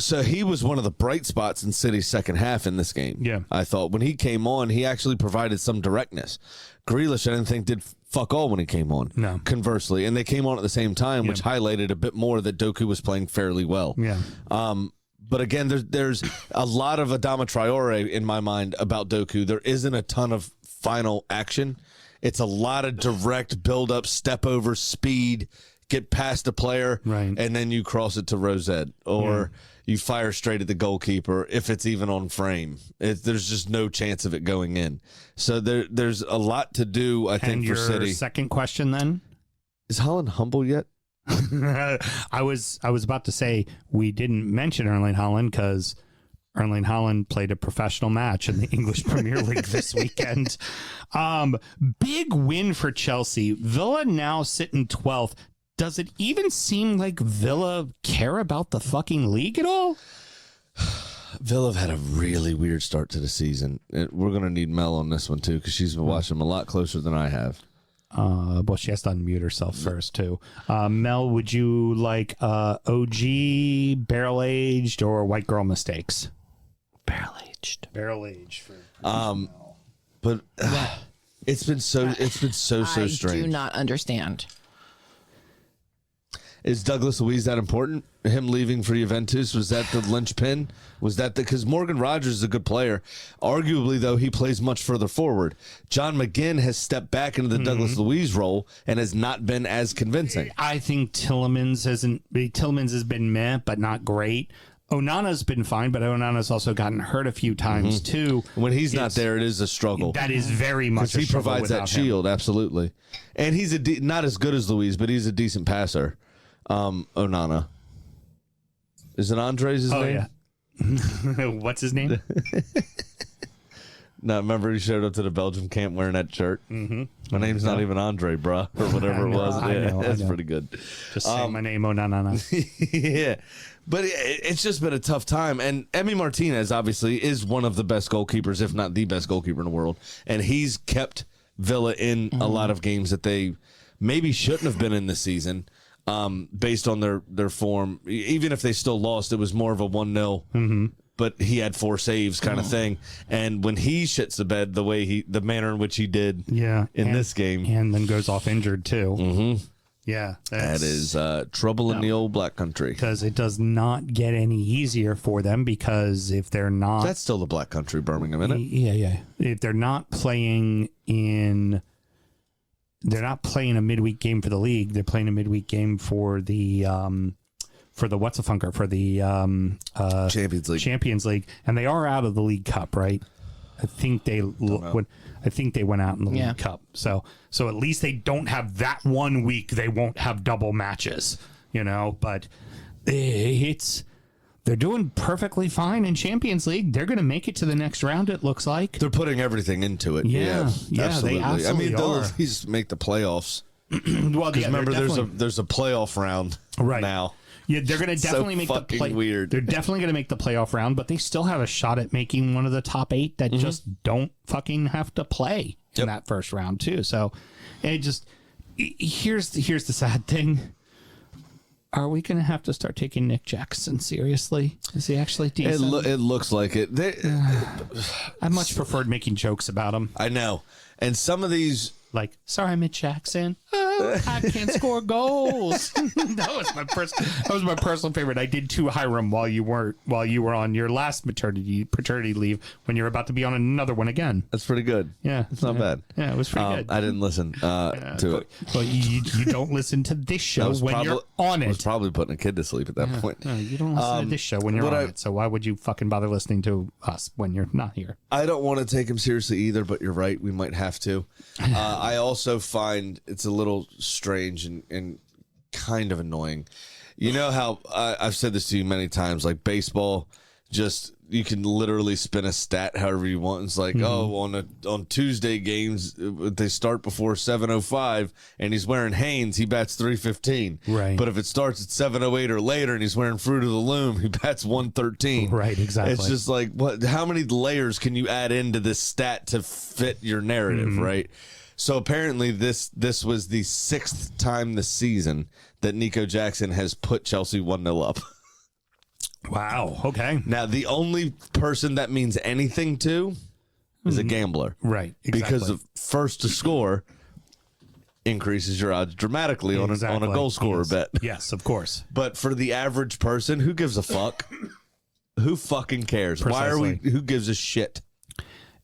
So he was one of the bright spots in City's second half in this game.
Yeah.
I thought when he came on, he actually provided some directness. Grealish, I didn't think did fuck all when he came on.
No.
Conversely. And they came on at the same time, which highlighted a bit more that Doku was playing fairly well.
Yeah.
But again, there's a lot of Adama Traore in my mind about Doku. There isn't a ton of final action. It's a lot of direct build-up, step over, speed, get past the player, and then you cross it to Rosette, or you fire straight at the goalkeeper if it's even on frame. There's just no chance of it going in. So there's a lot to do, I think, for City.
Your second question then?
Is Haaland humble yet?
I was about to say we didn't mention Erling Haaland because Erling Haaland played a professional match in the English Premier League this weekend. Big win for Chelsea. Villa now sitting 12th. Does it even seem like Villa care about the fucking league at all?
Villa have had a really weird start to the season. We're going to need Mel on this one, too, because she's been watching them a lot closer than I have.
Well, she has to unmute herself first, too. Mel, would you like OG, barrel-aged, or white girl mistakes?
Barrel-aged.
Barrel-aged.
But it's been so strange.
I do not understand.
Is Douglas Luiz that important? Him leaving for Juventus, was that the linchpin? Was that because Morgan Rogers is a good player? Arguably, though, he plays much further forward. John McGinn has stepped back into the Douglas Luiz role and has not been as convincing.
I think Tielemans has been meh, but not great. Onana's been fine, but Onana's also gotten hurt a few times, too.
When he's not there, it is a struggle.
That is very much a
he
struggle
provides that shield, absolutely. And he's not as good as Luiz, but he's a decent passer. Onana. Is it Andres his name?
Yeah. What's his name?
No, remember he showed up to the Belgium camp wearing that shirt? Mm-hmm. My name's not even Andre, bruh, or whatever it was. That's pretty good.
Just say my name, Onana.
Yeah. But it's just been a tough time. And Emi Martinez, obviously, is one of the best goalkeepers, if not the best goalkeeper in the world. And he's kept Villa in a lot of games that they maybe shouldn't have been in this season. Based on their form. Even if they still lost, it was more of a 1-0. But he had 4 saves kind of thing. And when he shits the bed the manner in which he did in this game.
And then goes off injured too. Mm-hmm. Yeah.
That is trouble in the old black country.
Because it does not get any easier for them, because if they're not...
That's still the black country, Birmingham, isn't it?
Yeah. If they're not playing they're not playing a midweek game for the league. They're playing a midweek game for the Champions League, and they are out of the League Cup, right? I think they went out in the League Cup. So at least they don't have that 1 week. They won't have double matches, But they're doing perfectly fine in Champions League. They're going to make it to the next round, it looks like.
They're putting everything into it.
Yeah,
absolutely.
They absolutely
I mean, they'll
are.
at least make the playoffs.
Well,
remember, there's a playoff round now.
Yeah, they're going to definitely make the play.
Weird.
They're definitely going to make the playoff round, but they still have a shot at making one of the top 8 that just don't fucking have to play in that first round too. So, here's the sad thing. Are we going to have to start taking Nick Jackson seriously? Is he actually decent?
It looks like it.
I much preferred making jokes about him.
I know. And some of these...
Like, sorry, Mitch Jackson. I can't score goals. That was my personal favorite. I did two Hiram while you were on your last paternity leave when you were about to be on another one again.
That's pretty good.
Yeah,
it's not bad.
Yeah, it was pretty good.
I didn't listen to it.
Well, you don't listen to this show when you're on it.
I was probably putting a kid to sleep at that point.
No, you don't listen to this show when you're on it. So why would you fucking bother listening to us when you're not here?
I don't want to take him seriously either, but you're right. We might have to. I also find it's a little strange and kind of annoying. You know how I've said this to you many times, like baseball, just you can literally spin a stat however you want. It's like, on Tuesday games, they start before 7:05 and he's wearing Hanes, he bats 315.
Right.
But if it starts at 7:08 or later and he's wearing Fruit of the Loom, he bats 113.
Right, exactly.
It's just like, what? How many layers can you add into this stat to fit your narrative, right? So apparently this was the 6th time this season that Nico Jackson has put Chelsea 1-0 up.
Wow. Okay.
Now, the only person that means anything to is a gambler.
Right. Exactly.
Because of first to score increases your odds dramatically on a goal scorer bet.
Yes, of course.
But for the average person, who gives a fuck? Who fucking cares?
Precisely.
Who gives a shit?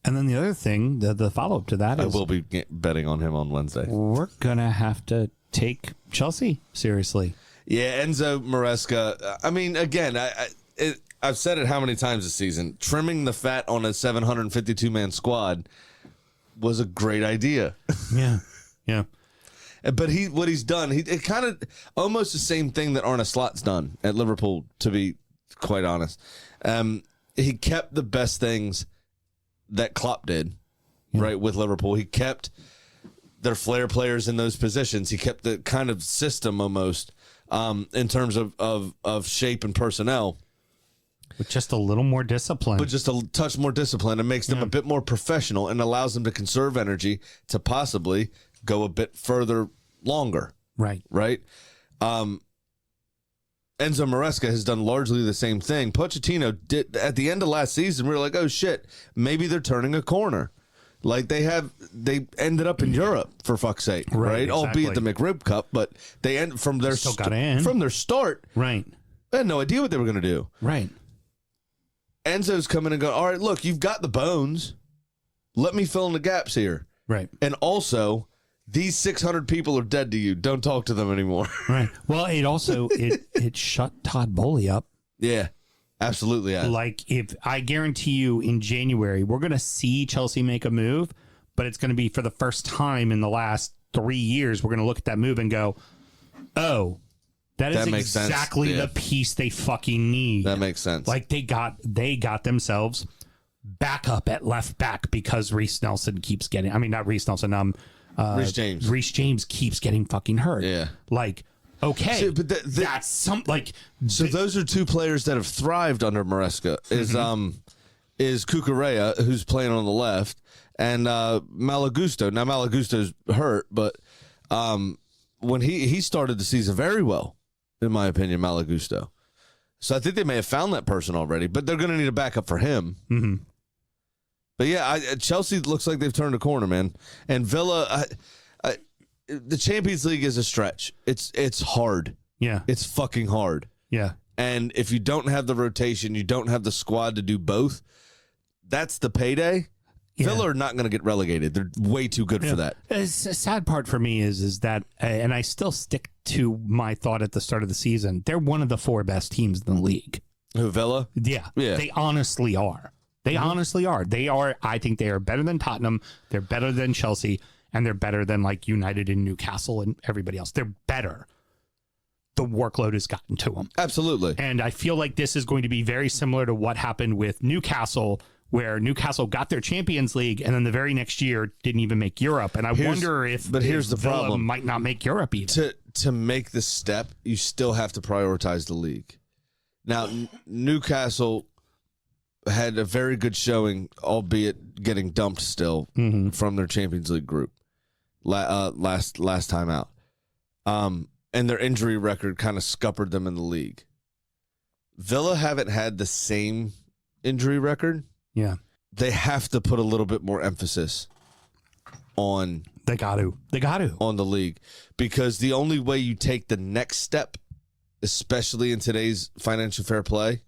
And then the other thing, the follow-up to that is...
I will be betting on him on Wednesday.
We're going to have to take Chelsea seriously.
Yeah, Enzo Maresca. I mean, again, I've said it how many times this season. Trimming the fat on a 752-man squad was a great idea.
Yeah, yeah.
But what he's done, it kind of almost the same thing that Arne Slot's done at Liverpool, to be quite honest. He kept the best things that Klopp did, right, with Liverpool. He kept their flair players in those positions. He kept the kind of system almost in terms of shape and personnel.
With just a little more discipline.
But just a touch more discipline. It makes them a bit more professional and allows them to conserve energy to possibly go a bit further longer.
Right.
Right? Enzo Maresca has done largely the same thing. Pochettino did at the end of last season. We were like, oh shit, maybe they're turning a corner. Like they ended up in Europe for fuck's sake, right?
Exactly.
Albeit the McRib Cup, but they end from their from their start.
Right.
They had no idea what they were going to do.
Right.
Enzo's coming and going, all right, look, you've got the bones. Let me fill in the gaps here.
Right.
And also, these 600 people are dead to you. Don't talk to them anymore.
Right. Well, it also it shut Todd Bowley up.
Yeah. Absolutely. Yeah.
Like, if I guarantee you in January, we're going to see Chelsea make a move, but it's going to be for the first time in the last 3 years. We're going to look at that move and go, oh, that is exactly the piece they fucking need.
That makes sense.
Like they got themselves back up at left back because Reece Nelson keeps getting, I mean, not Reece Nelson, Reece James keeps getting fucking hurt.
Yeah.
Like, okay,
so, but
that's some like.
So those are two players that have thrived under Maresca. Is Cucurella, who's playing on the left, and Malagusto. Now Malagusto's hurt, but when he started the season very well, in my opinion, Malagusto. So I think they may have found that person already, but they're going to need a backup for him. Mm-hmm. But yeah, Chelsea looks like they've turned a corner, man. And Villa, the Champions League is a stretch. It's hard.
Yeah.
It's fucking hard.
Yeah.
And if you don't have the rotation, you don't have the squad to do both, that's the payday. Yeah. Villa are not going to get relegated. They're way too good for that.
The sad part for me is that, and I still stick to my thought at the start of the season, they're one of the 4 best teams in the league.
Who, Villa?
Yeah. They honestly are. They honestly are. They are. I think they are better than Tottenham. They're better than Chelsea. And they're better than like United and Newcastle and everybody else. They're better. The workload has gotten to them.
Absolutely.
And I feel like this is going to be very similar to what happened with Newcastle, where Newcastle got their Champions League and then the very next year didn't even make Europe. And I wonder if
here's the
Villa
problem.
Might not make Europe either.
To make the step, you still have to prioritize the league. Now, Newcastle had a very good showing, albeit getting dumped still from their Champions League group last time out. And their injury record kind of scuppered them in the league. Villa haven't had the same injury record.
Yeah.
They have to put a little bit more emphasis on
They got to.
on the league, because the only way you take the next step, especially in today's financial fair play,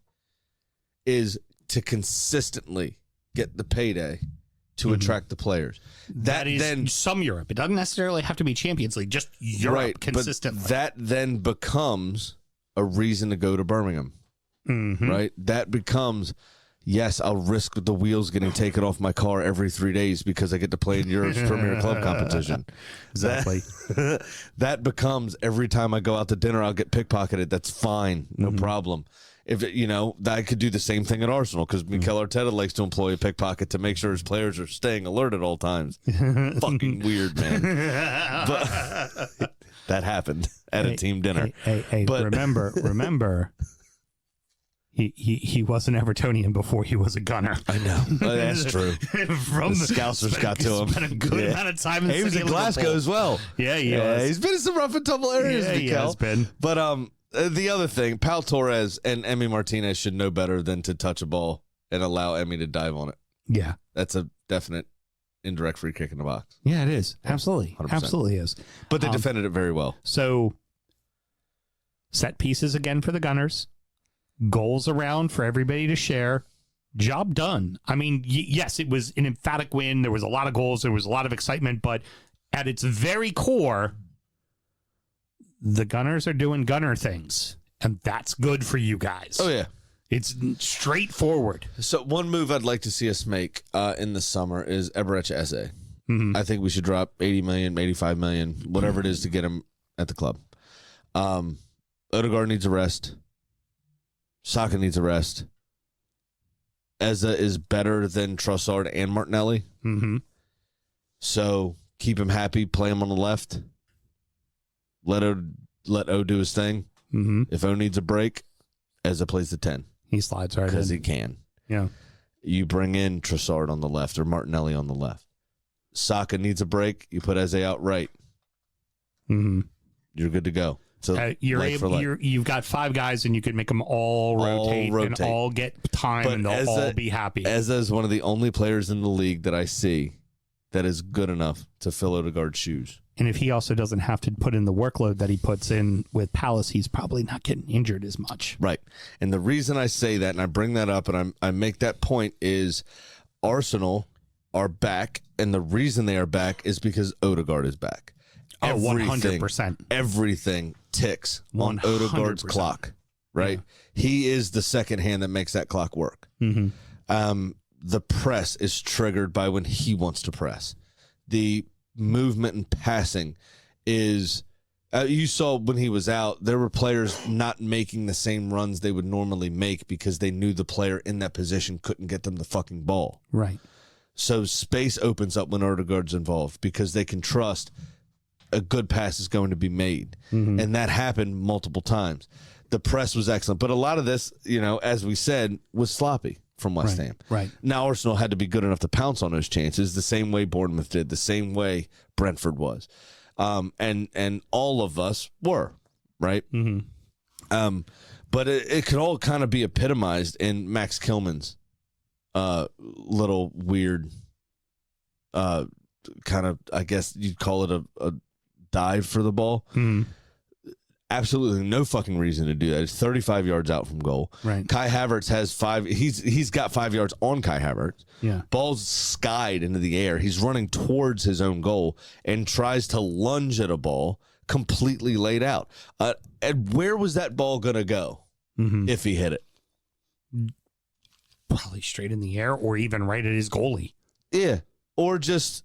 is to consistently get the payday to attract the players.
That is
then
some Europe. It doesn't necessarily have to be Champions League, just Europe
right,
consistently.
But that then becomes a reason to go to Birmingham, right? That becomes, yes, I'll risk the wheels getting taken off my car every 3 days because I get to play in Europe's premier club competition.
Exactly.
That becomes, every time I go out to dinner, I'll get pickpocketed. That's fine, no problem. If I could do the same thing at Arsenal, because Mikel Arteta likes to employ a pickpocket to make sure his players are staying alert at all times. Fucking weird, man. But that happened at a team dinner.
Hey, but remember, he was an Evertonian before he was a Gunner.
I know. That's true.
From
the Scousers got to him.
Spent a good amount of time in
he was in Glasgow as well.
Yeah, he was.
He's been in some rough and tumble areas,
Yeah, he
Mikel.
has been.
But the other thing, Pau Torres and Emi Martinez should know better than to touch a ball and allow Emi to dive on it.
Yeah.
That's a definite indirect free kick in the box.
Yeah, it is. Absolutely.
100%.
Absolutely is.
But they defended it very well.
So, set pieces again for the Gunners. Goals around for everybody to share. Job done. I mean, yes, it was an emphatic win. There was a lot of goals. There was a lot of excitement. But at its very core, the Gunners are doing Gunner things. And that's good for you guys.
Oh, yeah.
It's straightforward.
So one move I'd like to see us make in the summer is Eberechi Eze. I think we should drop 80 million, 85 million, whatever it is to get him at the club. Odegaard needs a rest. Saka needs a rest. Eze is better than Trossard and Martinelli. So keep him happy, play him on the left. Let O do his thing. If O needs a break, Eze plays the 10.
He slides right in.
Because he can.
Yeah.
You bring in Trossard on the left or Martinelli on the left. Saka needs a break. You put Eze out right. You're good to go. So
you've got 5 guys, and you could make them all rotate and all get time, and they'll all be happy.
Eze is one of the only players in the league that I see that is good enough to fill Odegaard's shoes.
And if he also doesn't have to put in the workload that he puts in with Palace, he's probably not getting injured as much.
Right. And the reason I say that, and I bring that up, and I make that point, is Arsenal are back, and the reason they are back is because Odegaard is back.
100%.
Everything ticks on
100%.
Odegaard's clock, right? Yeah. He is the second hand that makes that clock work. The press is triggered by when he wants to press. The movement and passing is, you saw when he was out, there were players not making the same runs they would normally make because they knew the player in that position couldn't get them the fucking ball.
Right.
So space opens up when Odegaard's involved because they can trust a good pass is going to be made. And that happened multiple times. The press was excellent. But a lot of this, as we said, was sloppy from West Ham.
Right.
Now Arsenal had to be good enough to pounce on those chances the same way Bournemouth did, the same way Brentford was. And all of us were, right? But it could all kind of be epitomized in Max Kilman's little weird kind of, I guess you'd call it a dive for the ball. Absolutely no fucking reason to do that. It's 35 yards out from goal.
Right.
Kai Havertz has 5. He's got 5 yards on Kai Havertz.
Yeah.
Ball's skied into the air. He's running towards his own goal and tries to lunge at a ball completely laid out. And where was that ball going to go if he hit it?
Probably straight in the air or even right at his goalie.
Yeah. Or just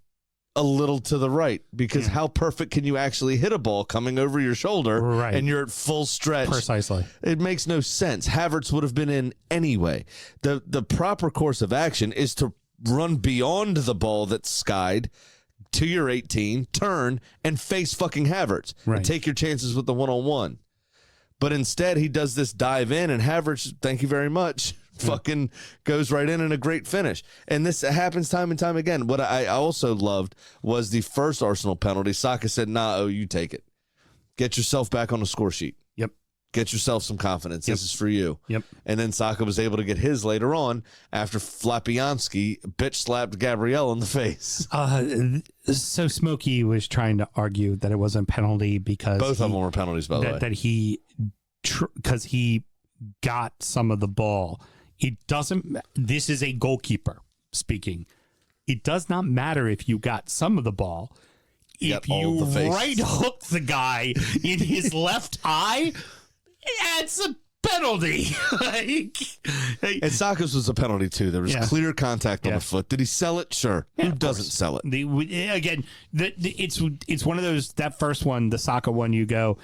a little to the right, because how perfect can you actually hit a ball coming over your shoulder and you're at full stretch?
Precisely.
It makes no sense. Havertz would have been in anyway. The proper course of action is to run beyond the ball that's skied to your 18, turn, and face fucking Havertz.
Right.
And take your chances with the one-on-one. But instead, he does this dive in, and Havertz, thank you very much, fucking goes right in and a great finish. And this happens time and time again. What I also loved was the first Arsenal penalty. Saka said, nah, you take it. Get yourself back on the score sheet.
Yep.
Get yourself some confidence. This is for you.
Yep.
And then Saka was able to get his later on after Flapianski bitch slapped Gabrielle in the face.
So Smokey was trying to argue that it wasn't a penalty because
Both of them were penalties, by the way.
That he, because he got some of the ball. It doesn't. This is a goalkeeper speaking. It does not matter if you got some of the ball. If you right hook the guy in his left eye, it's a penalty.
And Saka's was a penalty too. There was clear contact on the foot. Did he sell it? Sure. Who doesn't sell it?
It's one of those. That first one, the Saka one, you go,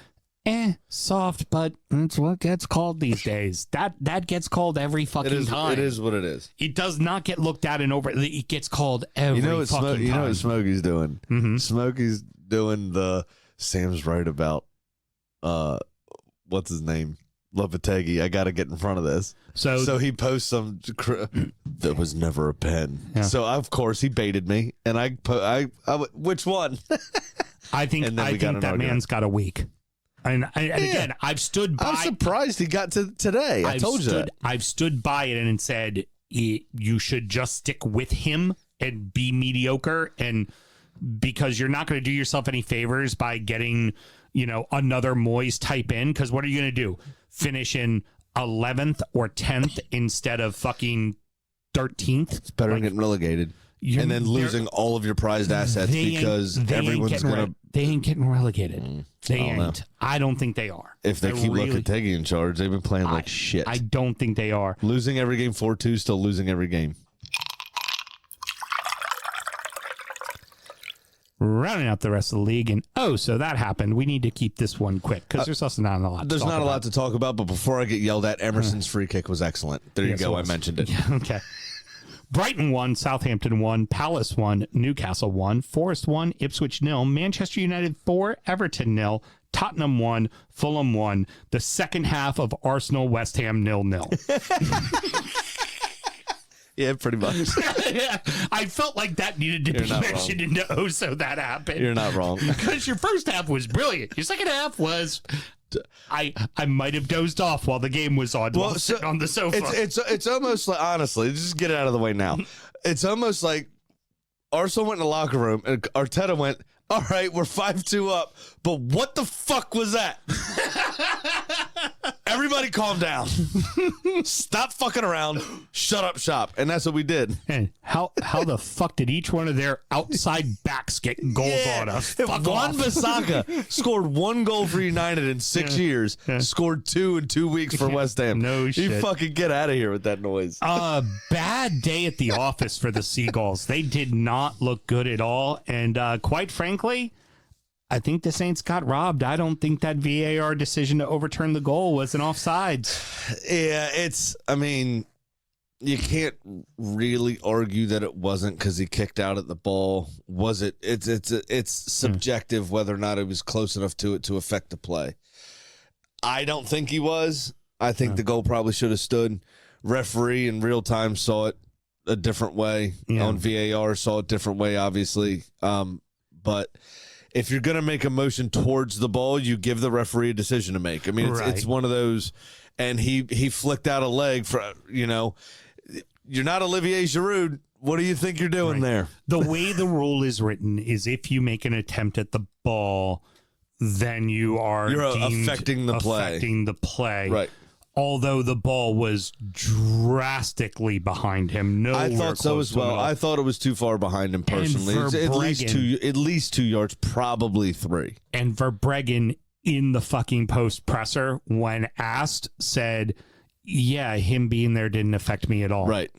soft, but it's what gets called these days. That gets called every fucking time.
It is what it is.
It does not get looked at and over. It gets called every fucking time.
You know what Smokey's doing?
Mm-hmm.
Smokey's doing the Sam's right about what's his name? Lopetegui. I got to get in front of this. So he posts some. There was never a pen. Yeah. So of course he baited me, and I which one?
I think that man's got a week. And again, I've stood by.
I'm surprised he got to today. I told you that.
I've stood by it and said you should just stick with him and be mediocre, and because you're not going to do yourself any favors by getting, another Moyes type in. Because what are you going to do? Finish in 11th or 10th instead of fucking 13th?
It's better than getting relegated. And then losing all of your prized assets because everyone's going to...
They ain't getting relegated. They ain't. I don't think they are.
If they keep Lopetegui in charge, they've been playing like shit.
I don't think they are.
Losing every game 4-2, still losing every game.
Rounding out the rest of the league, and so that happened. We need to keep this one quick because there's also not a lot.
There's not a lot to talk about, but before I get yelled at, Emerson's free kick was excellent. There you go. I mentioned it.
Yeah, okay. Brighton won, Southampton won, Palace won, Newcastle won, Forest won, Ipswich 0, Manchester United 4, Everton 0, Tottenham 1, Fulham 1. The second half of Arsenal West Ham 0-0.
Yeah, pretty much.
Yeah, I felt like that needed to be mentioned into so that happened.
You're not wrong.
Because your first half was brilliant. Your second half was... I might have dozed off while the game was on, while sitting on the sofa.
It's almost like, honestly, just get it out of the way now. It's almost like Arsenal went in the locker room and Arteta went, all right, we're 5-2 up, but what the fuck was that? Everybody calm down. Stop fucking around. Shut up shop. And that's what we did.
And how the fuck did each one of their outside backs get goals on us?
Juan Bissaka scored 1 goal for United in 6 years, scored 2 in 2 weeks for West Ham.
No shit.
You fucking get out of here with that noise.
Bad day at the office for the Seagulls. They did not look good at all. And quite frankly, I think the Saints got robbed. I don't think that VAR decision to overturn the goal was an offsides.
Yeah, you can't really argue that it wasn't because he kicked out at the ball. Was it? It's subjective whether or not it was close enough to it to affect the play. I don't think he was. I think the goal probably should have stood. Referee in real time saw it a different way. On VAR saw it different way, obviously. But if you're going to make a motion towards the ball, you give the referee a decision to make. I mean, it's one of those, and he flicked out a leg for, you're not Olivier Giroud. What do you think you're doing there?
The way the rule is written is if you make an attempt at the ball, then you're
affecting the play. Right.
Although the ball was drastically behind him.
I thought so as well. I thought it was too far behind him personally. At least 2 yards, probably 3.
And Verbregen in the fucking post presser, when asked, said, yeah, him being there didn't affect me at all.
Right.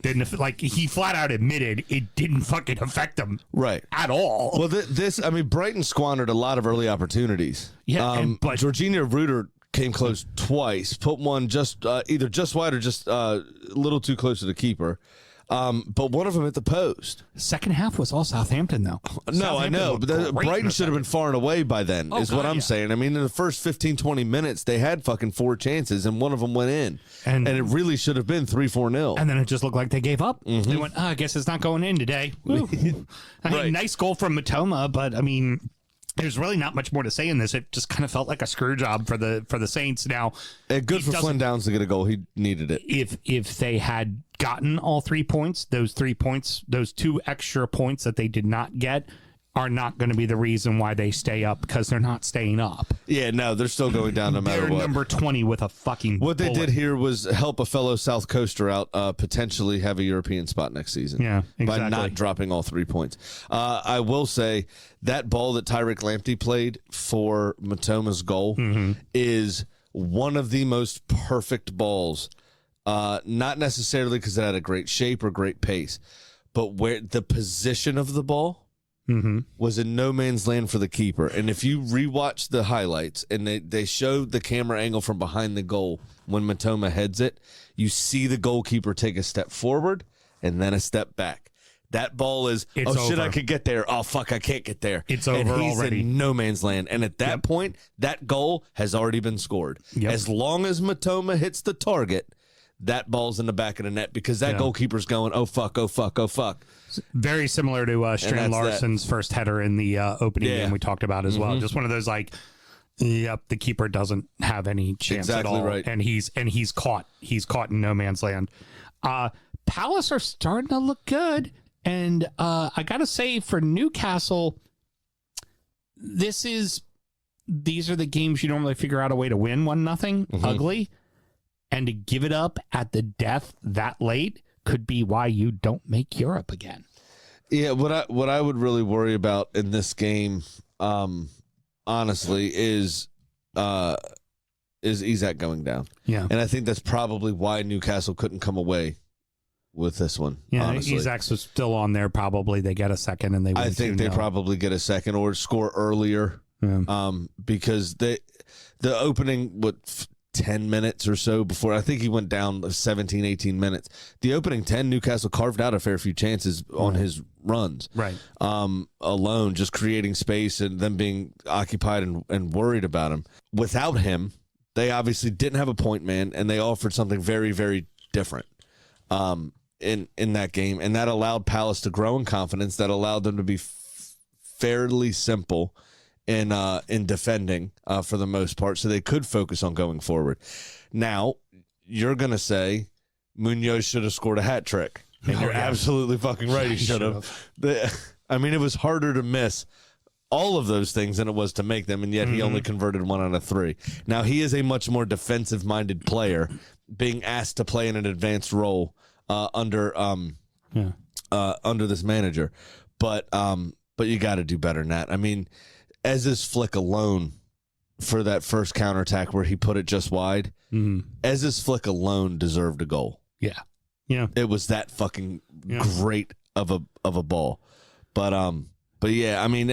He flat out admitted it didn't fucking affect him.
Right.
At all.
Well, Brighton squandered a lot of early opportunities.
Yeah.
But Jorginho Ruder came close twice, put one just either just wide or just a little too close to the keeper. But one of them at the post.
Second half was all Southampton, though.
No, I know. But Brighton should have been far and away by then, what I'm saying. I mean, in the first 15, 20 minutes, they had fucking 4 chances, and one of them went in. And it really should have been 3-4-0.
And then it just looked like they gave up. Mm-hmm. They went, I guess it's not going in today. Nice goal from Matoma, but, there's really not much more to say in this. It just kind of felt like a screw job for the Saints. Now,
good for Flynn Downs to get a goal. He needed it.
If they had gotten all 3 points, those 2 extra points that they did not get are not going to be the reason why they stay up, because they're not staying up.
Yeah, no, they're still going down no matter
they're
what.
Number 20 with a fucking
What they
bullet.
did here was help a fellow South Coaster out, potentially have a European spot next season.
Yeah, exactly.
By not dropping all 3 points. I will say that ball that Tyreek Lamptey played for Matoma's goal is one of the most perfect balls. Not necessarily because it had a great shape or great pace, but where the position of the ball was in no man's land for the keeper. And if you rewatch the highlights and they showed the camera angle from behind the goal when Matoma heads it, you see the goalkeeper take a step forward and then a step back. That ball is, shit, I could get there. Oh, fuck, I can't get there.
It's over
and he's
already.
in no man's land. And at that point, that goal has already been scored. As long as Matoma hits the target, that ball's in the back of the net, because that goalkeeper's going, oh, fuck, oh, fuck, oh, fuck.
Very similar to Strand Larsen's first header in the opening game we talked about as well. Just one of those, like, the keeper doesn't have any chance at all.
Right.
And he's caught. He's caught in no man's land. Palace are starting to look good. And I got to say, for Newcastle, these are the games you normally figure out a way to win 1-0, ugly. And to give it up at the death that late could be why you don't make Europe again.
Yeah, what I would really worry about in this game, honestly, is Isak going down.
Yeah.
And I think that's probably why Newcastle couldn't come away with this one. Yeah, honestly.
Isak's was still on there. Probably they get a second and they win.
I think they probably get a second or score earlier. Yeah. Because the opening 10 minutes or so before, I think he went down 17, 18 minutes. The opening 10, Newcastle carved out a fair few chances on his runs.
Right.
Alone, just creating space and them being occupied and worried about him. Without him, they obviously didn't have a point man, and they offered something very, very different in that game. And that allowed Palace to grow in confidence. That allowed them to be fairly simple in defending for the most part, so they could focus on going forward. Now, you're going to say Munoz should have scored a hat trick, and you're absolutely fucking right. He should have. I mean, it was harder to miss all of those things than it was to make them, and yet he only converted 1 out of 3. Now, he is a much more defensive-minded player, being asked to play in an advanced role under this manager. But you got to do better than that. I mean, Ez's flick alone for that first counterattack where he put it just wide, Ez's flick alone deserved a goal.
Yeah. Yeah.
It was that fucking great of a ball. But yeah, I mean,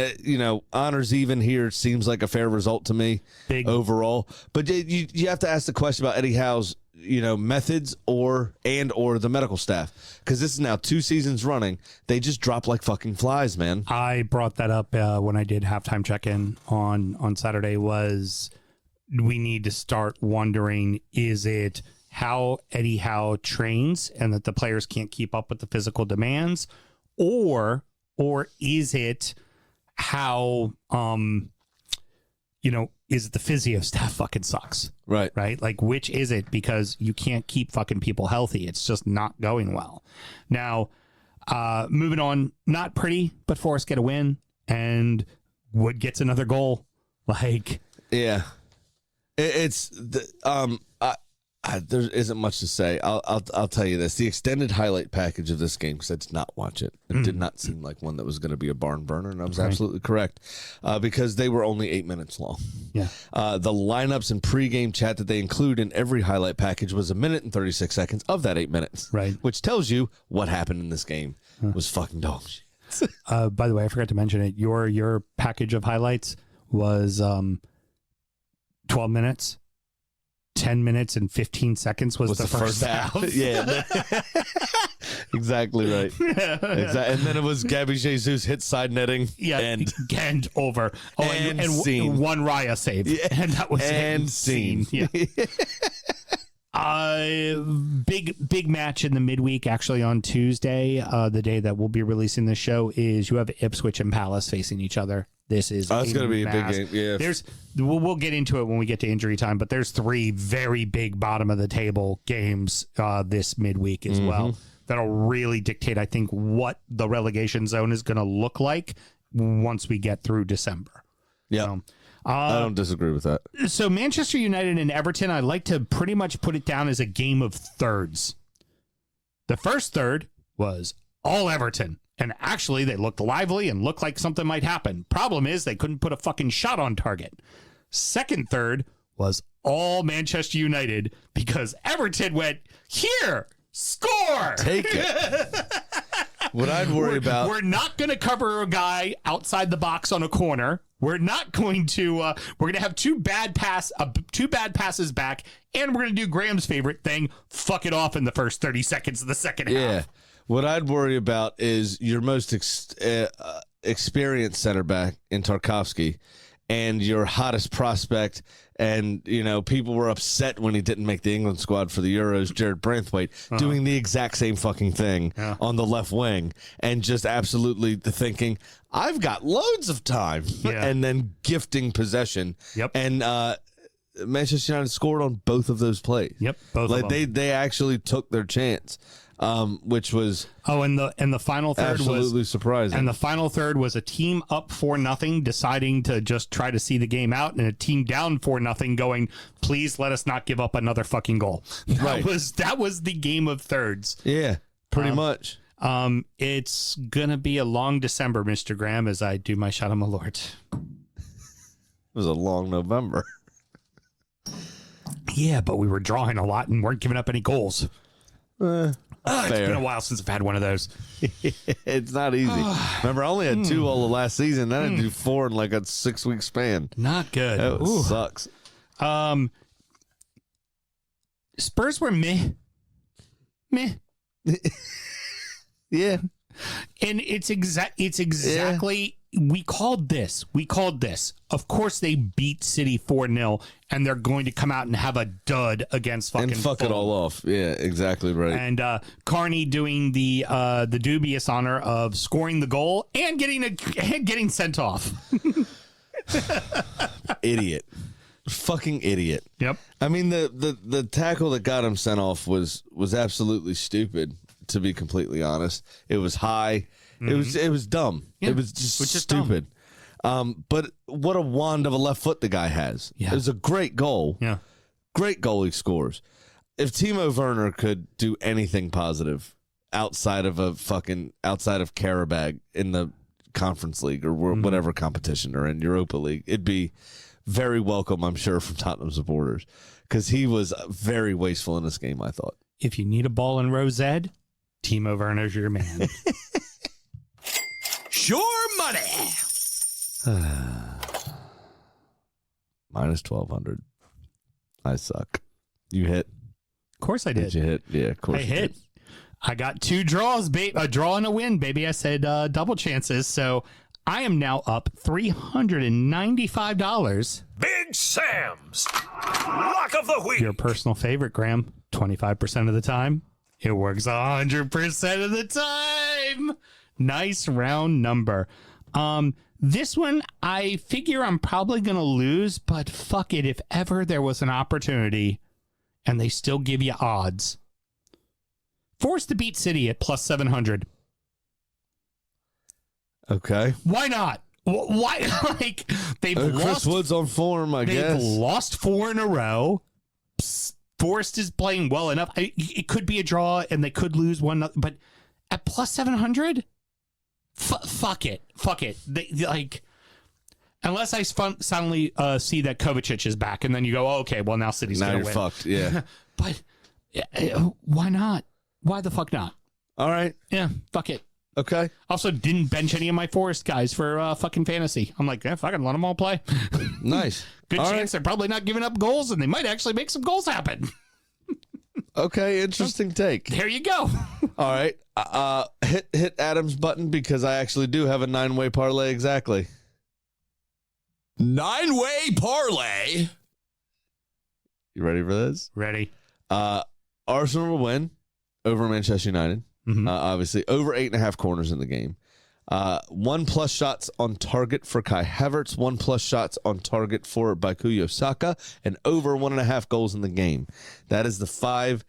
honors even here seems like a fair result to me overall. But you have to ask the question about Eddie Howe's methods or the medical staff, because this is now 2 seasons running. They just drop like fucking flies, man.
I brought that up when I did halftime check-in on Saturday. Was we need to start wondering, is it how Eddie Howe trains and that the players can't keep up with the physical demands, or is it how is the physio staff fucking sucks? Right? Like, which is it? Because you can't keep fucking people healthy. It's just not going well. Now, moving on, not pretty, but Forest get a win, and Wood gets another goal.
Yeah. There isn't much to say. I'll tell you this: the extended highlight package of this game, because I did not watch it. It did not seem like one that was going to be a barn burner, and I was absolutely correct, because they were only 8 minutes long.
Yeah.
The lineups and pregame chat that they include in every highlight package was 1 minute and 36 seconds of that 8 minutes.
Right.
Which tells you what happened in this game was fucking dog shit.
By the way, I forgot to mention it. Your package of highlights was 12 minutes. 10 minutes and 15 seconds was the first half.
Yeah. Exactly right. And then it was Gabby Jesus hit side netting. Yeah.
And over. Oh, and
scene.
One Raya save. Yeah. And that was
and scene.
Yeah. Big match in the midweek, actually, on Tuesday. The day that we'll be releasing the show is you have Ipswich and Palace facing each other This is
It's going to be a big game. Yeah.
We'll get into it when we get to injury time, but there's 3 very big bottom of the table games this midweek as well that'll really dictate, I think, what the relegation zone is going to look like once we get through December.
Yeah.
So,
I don't disagree with that.
So Manchester United and Everton, I like to pretty much put it down as a game of thirds. The first third was all Everton. And actually, they looked lively and looked like something might happen. Problem is, they couldn't put a fucking shot on target. Second third was all Manchester United because Everton went, here, score!
Take it. What I'd worry about...
We're not going to cover a guy outside the box on a corner. We're not going to... we're going to have two bad passes back, and we're going to do Graham's favorite thing, fuck it off in the first 30 seconds of the second half.
What I'd worry about is your most experienced center back in Tarkowski and your hottest prospect. And, you know, people were upset when he didn't make the England squad for the Euros, Jared Branthwaite, doing the exact same fucking thing on the left wing and just absolutely thinking, I've got loads of time, and then gifting possession.
Yep.
And Manchester United scored on both of those plays.
Yep, both of them.
They actually took their chance. Which was
and the final third
absolutely surprising.
And the final third was a team up 4-0 deciding to just try to see the game out, and a team down 4-0 going, please let us not give up another fucking goal. That was the game of thirds.
Yeah, pretty much.
It's gonna be a long December, Mr. Graham, as I do my shot on my Lord.
It was a long November.
Yeah, but we were drawing a lot and weren't giving up any goals. It's been a while since I've had one of those.
It's not easy. Remember, I only had 2 all the last season. Then I had to do 4 in like a 6-week span.
Not good.
That sucks.
Spurs were meh.
Yeah.
And it's exactly we called this. Of course they beat City 4-0 and they're going to come out and have a dud against fucking
and fuck
Fulham.
it all off. Yeah, exactly right.
And Carney doing the dubious honor of scoring the goal and getting sent off.
Idiot. Fucking idiot.
Yep.
I mean the tackle that got him sent off was absolutely stupid, to be completely honest. It was high. It was dumb.
Yeah,
it was just
dumb.
stupid. But what a wand of a left foot the guy has.
Yeah.
It was a great goal.
Yeah.
Great goal he scores. If Timo Werner could do anything positive outside of Karabag in the Conference League or whatever competition or in Europa League, it'd be very welcome, I'm sure, from Tottenham supporters, because he was very wasteful in this game, I thought.
If you need a ball in Rose Ed, Timo Werner's your man.
Sure money.
Minus 1,200. I suck. You hit.
Of course I did.
Did you hit? Yeah, of course
I
you
hit.
did.
I got 2 draws, babe. A draw and a win, baby. I said double chances. So I am now up $395.
Big Sam's Lock of the Week.
Your personal favorite, Graham. 25% of the time. It works 100% of the time. Nice round number. This one, I figure I'm probably going to lose, but fuck it. If ever there was an opportunity and they still give you odds. Forced to beat City at plus 700.
Okay.
Why not? Why? Like, they've
Chris
lost.
Wood's on form, I
They've
guess.
lost 4 in a row. Forrest is playing well enough. It could be a draw, and they could lose one. But at plus 700, fuck it. They, like, unless I suddenly see that Kovacic is back, and then you go, oh, okay, well now City's
now
gonna
you're
win.
fucked. Yeah.
But why not? Why the fuck not?
All right.
Yeah, fuck it.
Okay.
Also, didn't bench any of my Forest guys for fucking fantasy. I'm like, fucking let them all play.
Nice.
Good
All
chance
right.
they're probably not giving up goals, and they might actually make some goals happen.
Okay, interesting take.
There you go.
All right. Hit Adam's button because I actually do have a 9-way parlay exactly.
9-way parlay.
You ready for this?
Ready.
Arsenal will win over Manchester United.
Mhm.
Obviously, over 8.5 corners in the game. 1+ shots on target for Kai Havertz, 1+ shots on target for Bukayo Saka, and over 1.5 goals in the game. That is the 5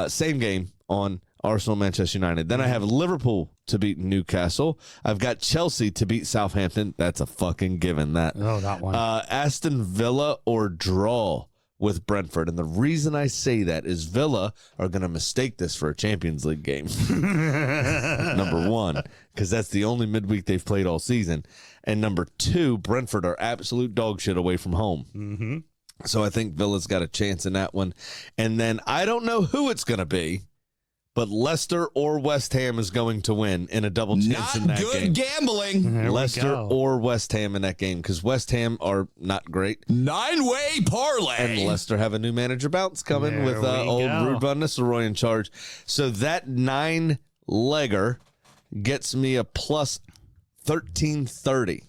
same game on Arsenal, Manchester United. Then I have Liverpool to beat Newcastle. I've got Chelsea to beat Southampton. That's a fucking given. That
one.
Aston Villa or draw with Brentford. And the reason I say that is Villa are going to mistake this for a Champions League game. Number one, because that's the only midweek they've played all season. And number two, Brentford are absolute dog shit away from home.
Mm-hmm.
So I think Villa's got a chance in that one. And then I don't know who it's going to be, but Leicester or West Ham is going to win in a double chance in that game.
Not good gambling.
Leicester or West Ham in that game, because West Ham are not great.
9-way parlay.
And Leicester have a new manager bounce coming with old Ruud van Nistelrooy in charge. So that 9-legger gets me a plus 1330.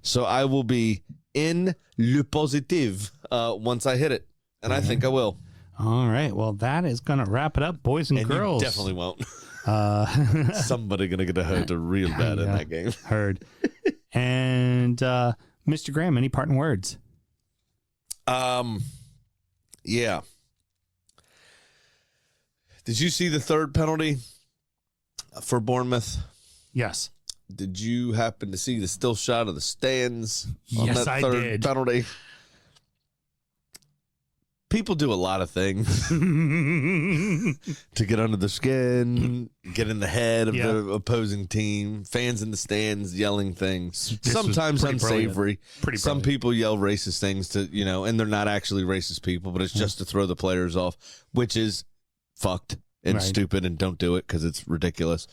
So I will be in le positive once I hit it. And I think I will.
All right. Well, that is going to wrap it up, boys and girls.
You definitely won't. Somebody going to get hurt real bad in that game.
Heard. And Mr. Graham, any parting words?
Yeah. Did you see the third penalty for Bournemouth?
Yes.
Did you happen to see the still shot of the stands on
Yes,
that
I
third
did.
penalty? People do a lot of things to get under the skin, get in the head of the opposing team, fans in the stands yelling things, sometimes unsavory. Some people yell racist things to, and they're not actually racist people, but it's just to throw the players off, which is fucked and stupid, and don't do it because it's ridiculous.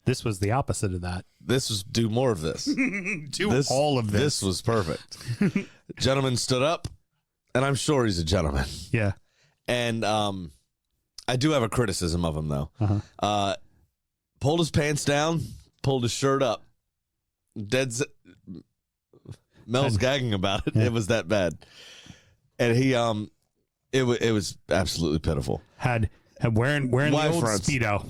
This was the opposite of that.
This was do more of this.
All of this.
This was perfect. Gentleman stood up. And I'm sure he's a gentleman.
Yeah.
And I do have a criticism of him, though. Pulled his pants down, pulled his shirt up. Mel's gagging about it. Yeah. It was that bad. And he, it was absolutely pitiful.
Had wearing the old
fronts.
Speedo.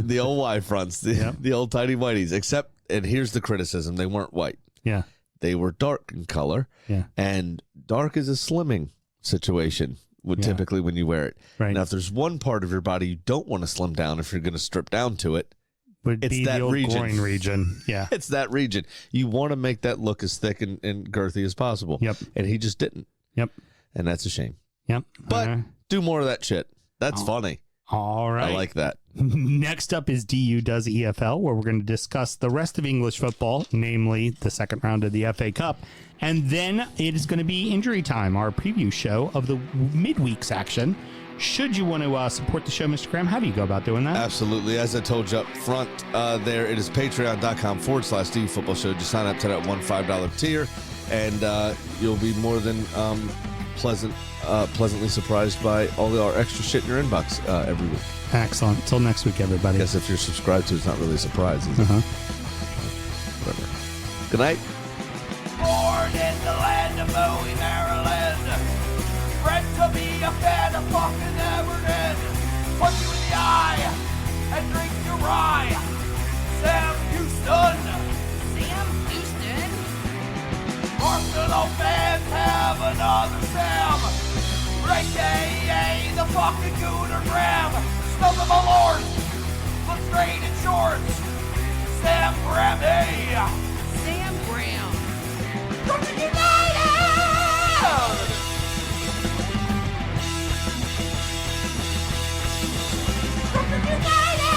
The old Y fronts, the old tidy whities. Except, and here's the criticism, they weren't white.
Yeah.
They were dark in color.
Yeah.
And dark is a slimming situation typically when you wear it.
Right.
Now, if there's one part of your body you don't want to slim down if you're going to strip down to it,
it's that groin region. Yeah.
It's that region. You want to make that look as thick and girthy as possible.
Yep.
And he just didn't.
Yep.
And that's a shame.
Yep.
But do more of that shit. That's funny.
All right.
I like that.
Next up is DU Does EFL, where we're going to discuss the rest of English football, namely the second round of the FA Cup. And then it is going to be Injury Time, our preview show of the midweek's action. Should you want to support the show, Mr. Graham, how do you go about doing that?
Absolutely. As I told you up front, there it is patreon.com/DU Football Show. Just sign up to that $5 tier, and you'll be more than pleasantly surprised by all our extra shit in your inbox every week.
Excellent. Until next week, everybody.
I guess if you're subscribed to, it's not really a surprise, is it? Whatever. Good night.
Born in the land of Bowie, Maryland. Bred to be a fan of fucking Everton. Punch you in the eye and drink your rye. Sam Houston.
Sam Houston?
Arsenal fans have another Sam. AKA the fucking Gooner Graham. Stump of a lord. Look straight in shorts. Sam Graham, hey.
Sam Graham.
Brooklyn United! Brooklyn United!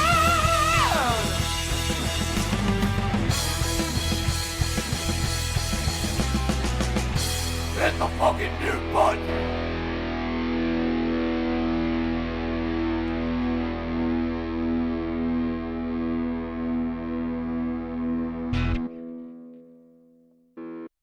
Hit the fucking mute button!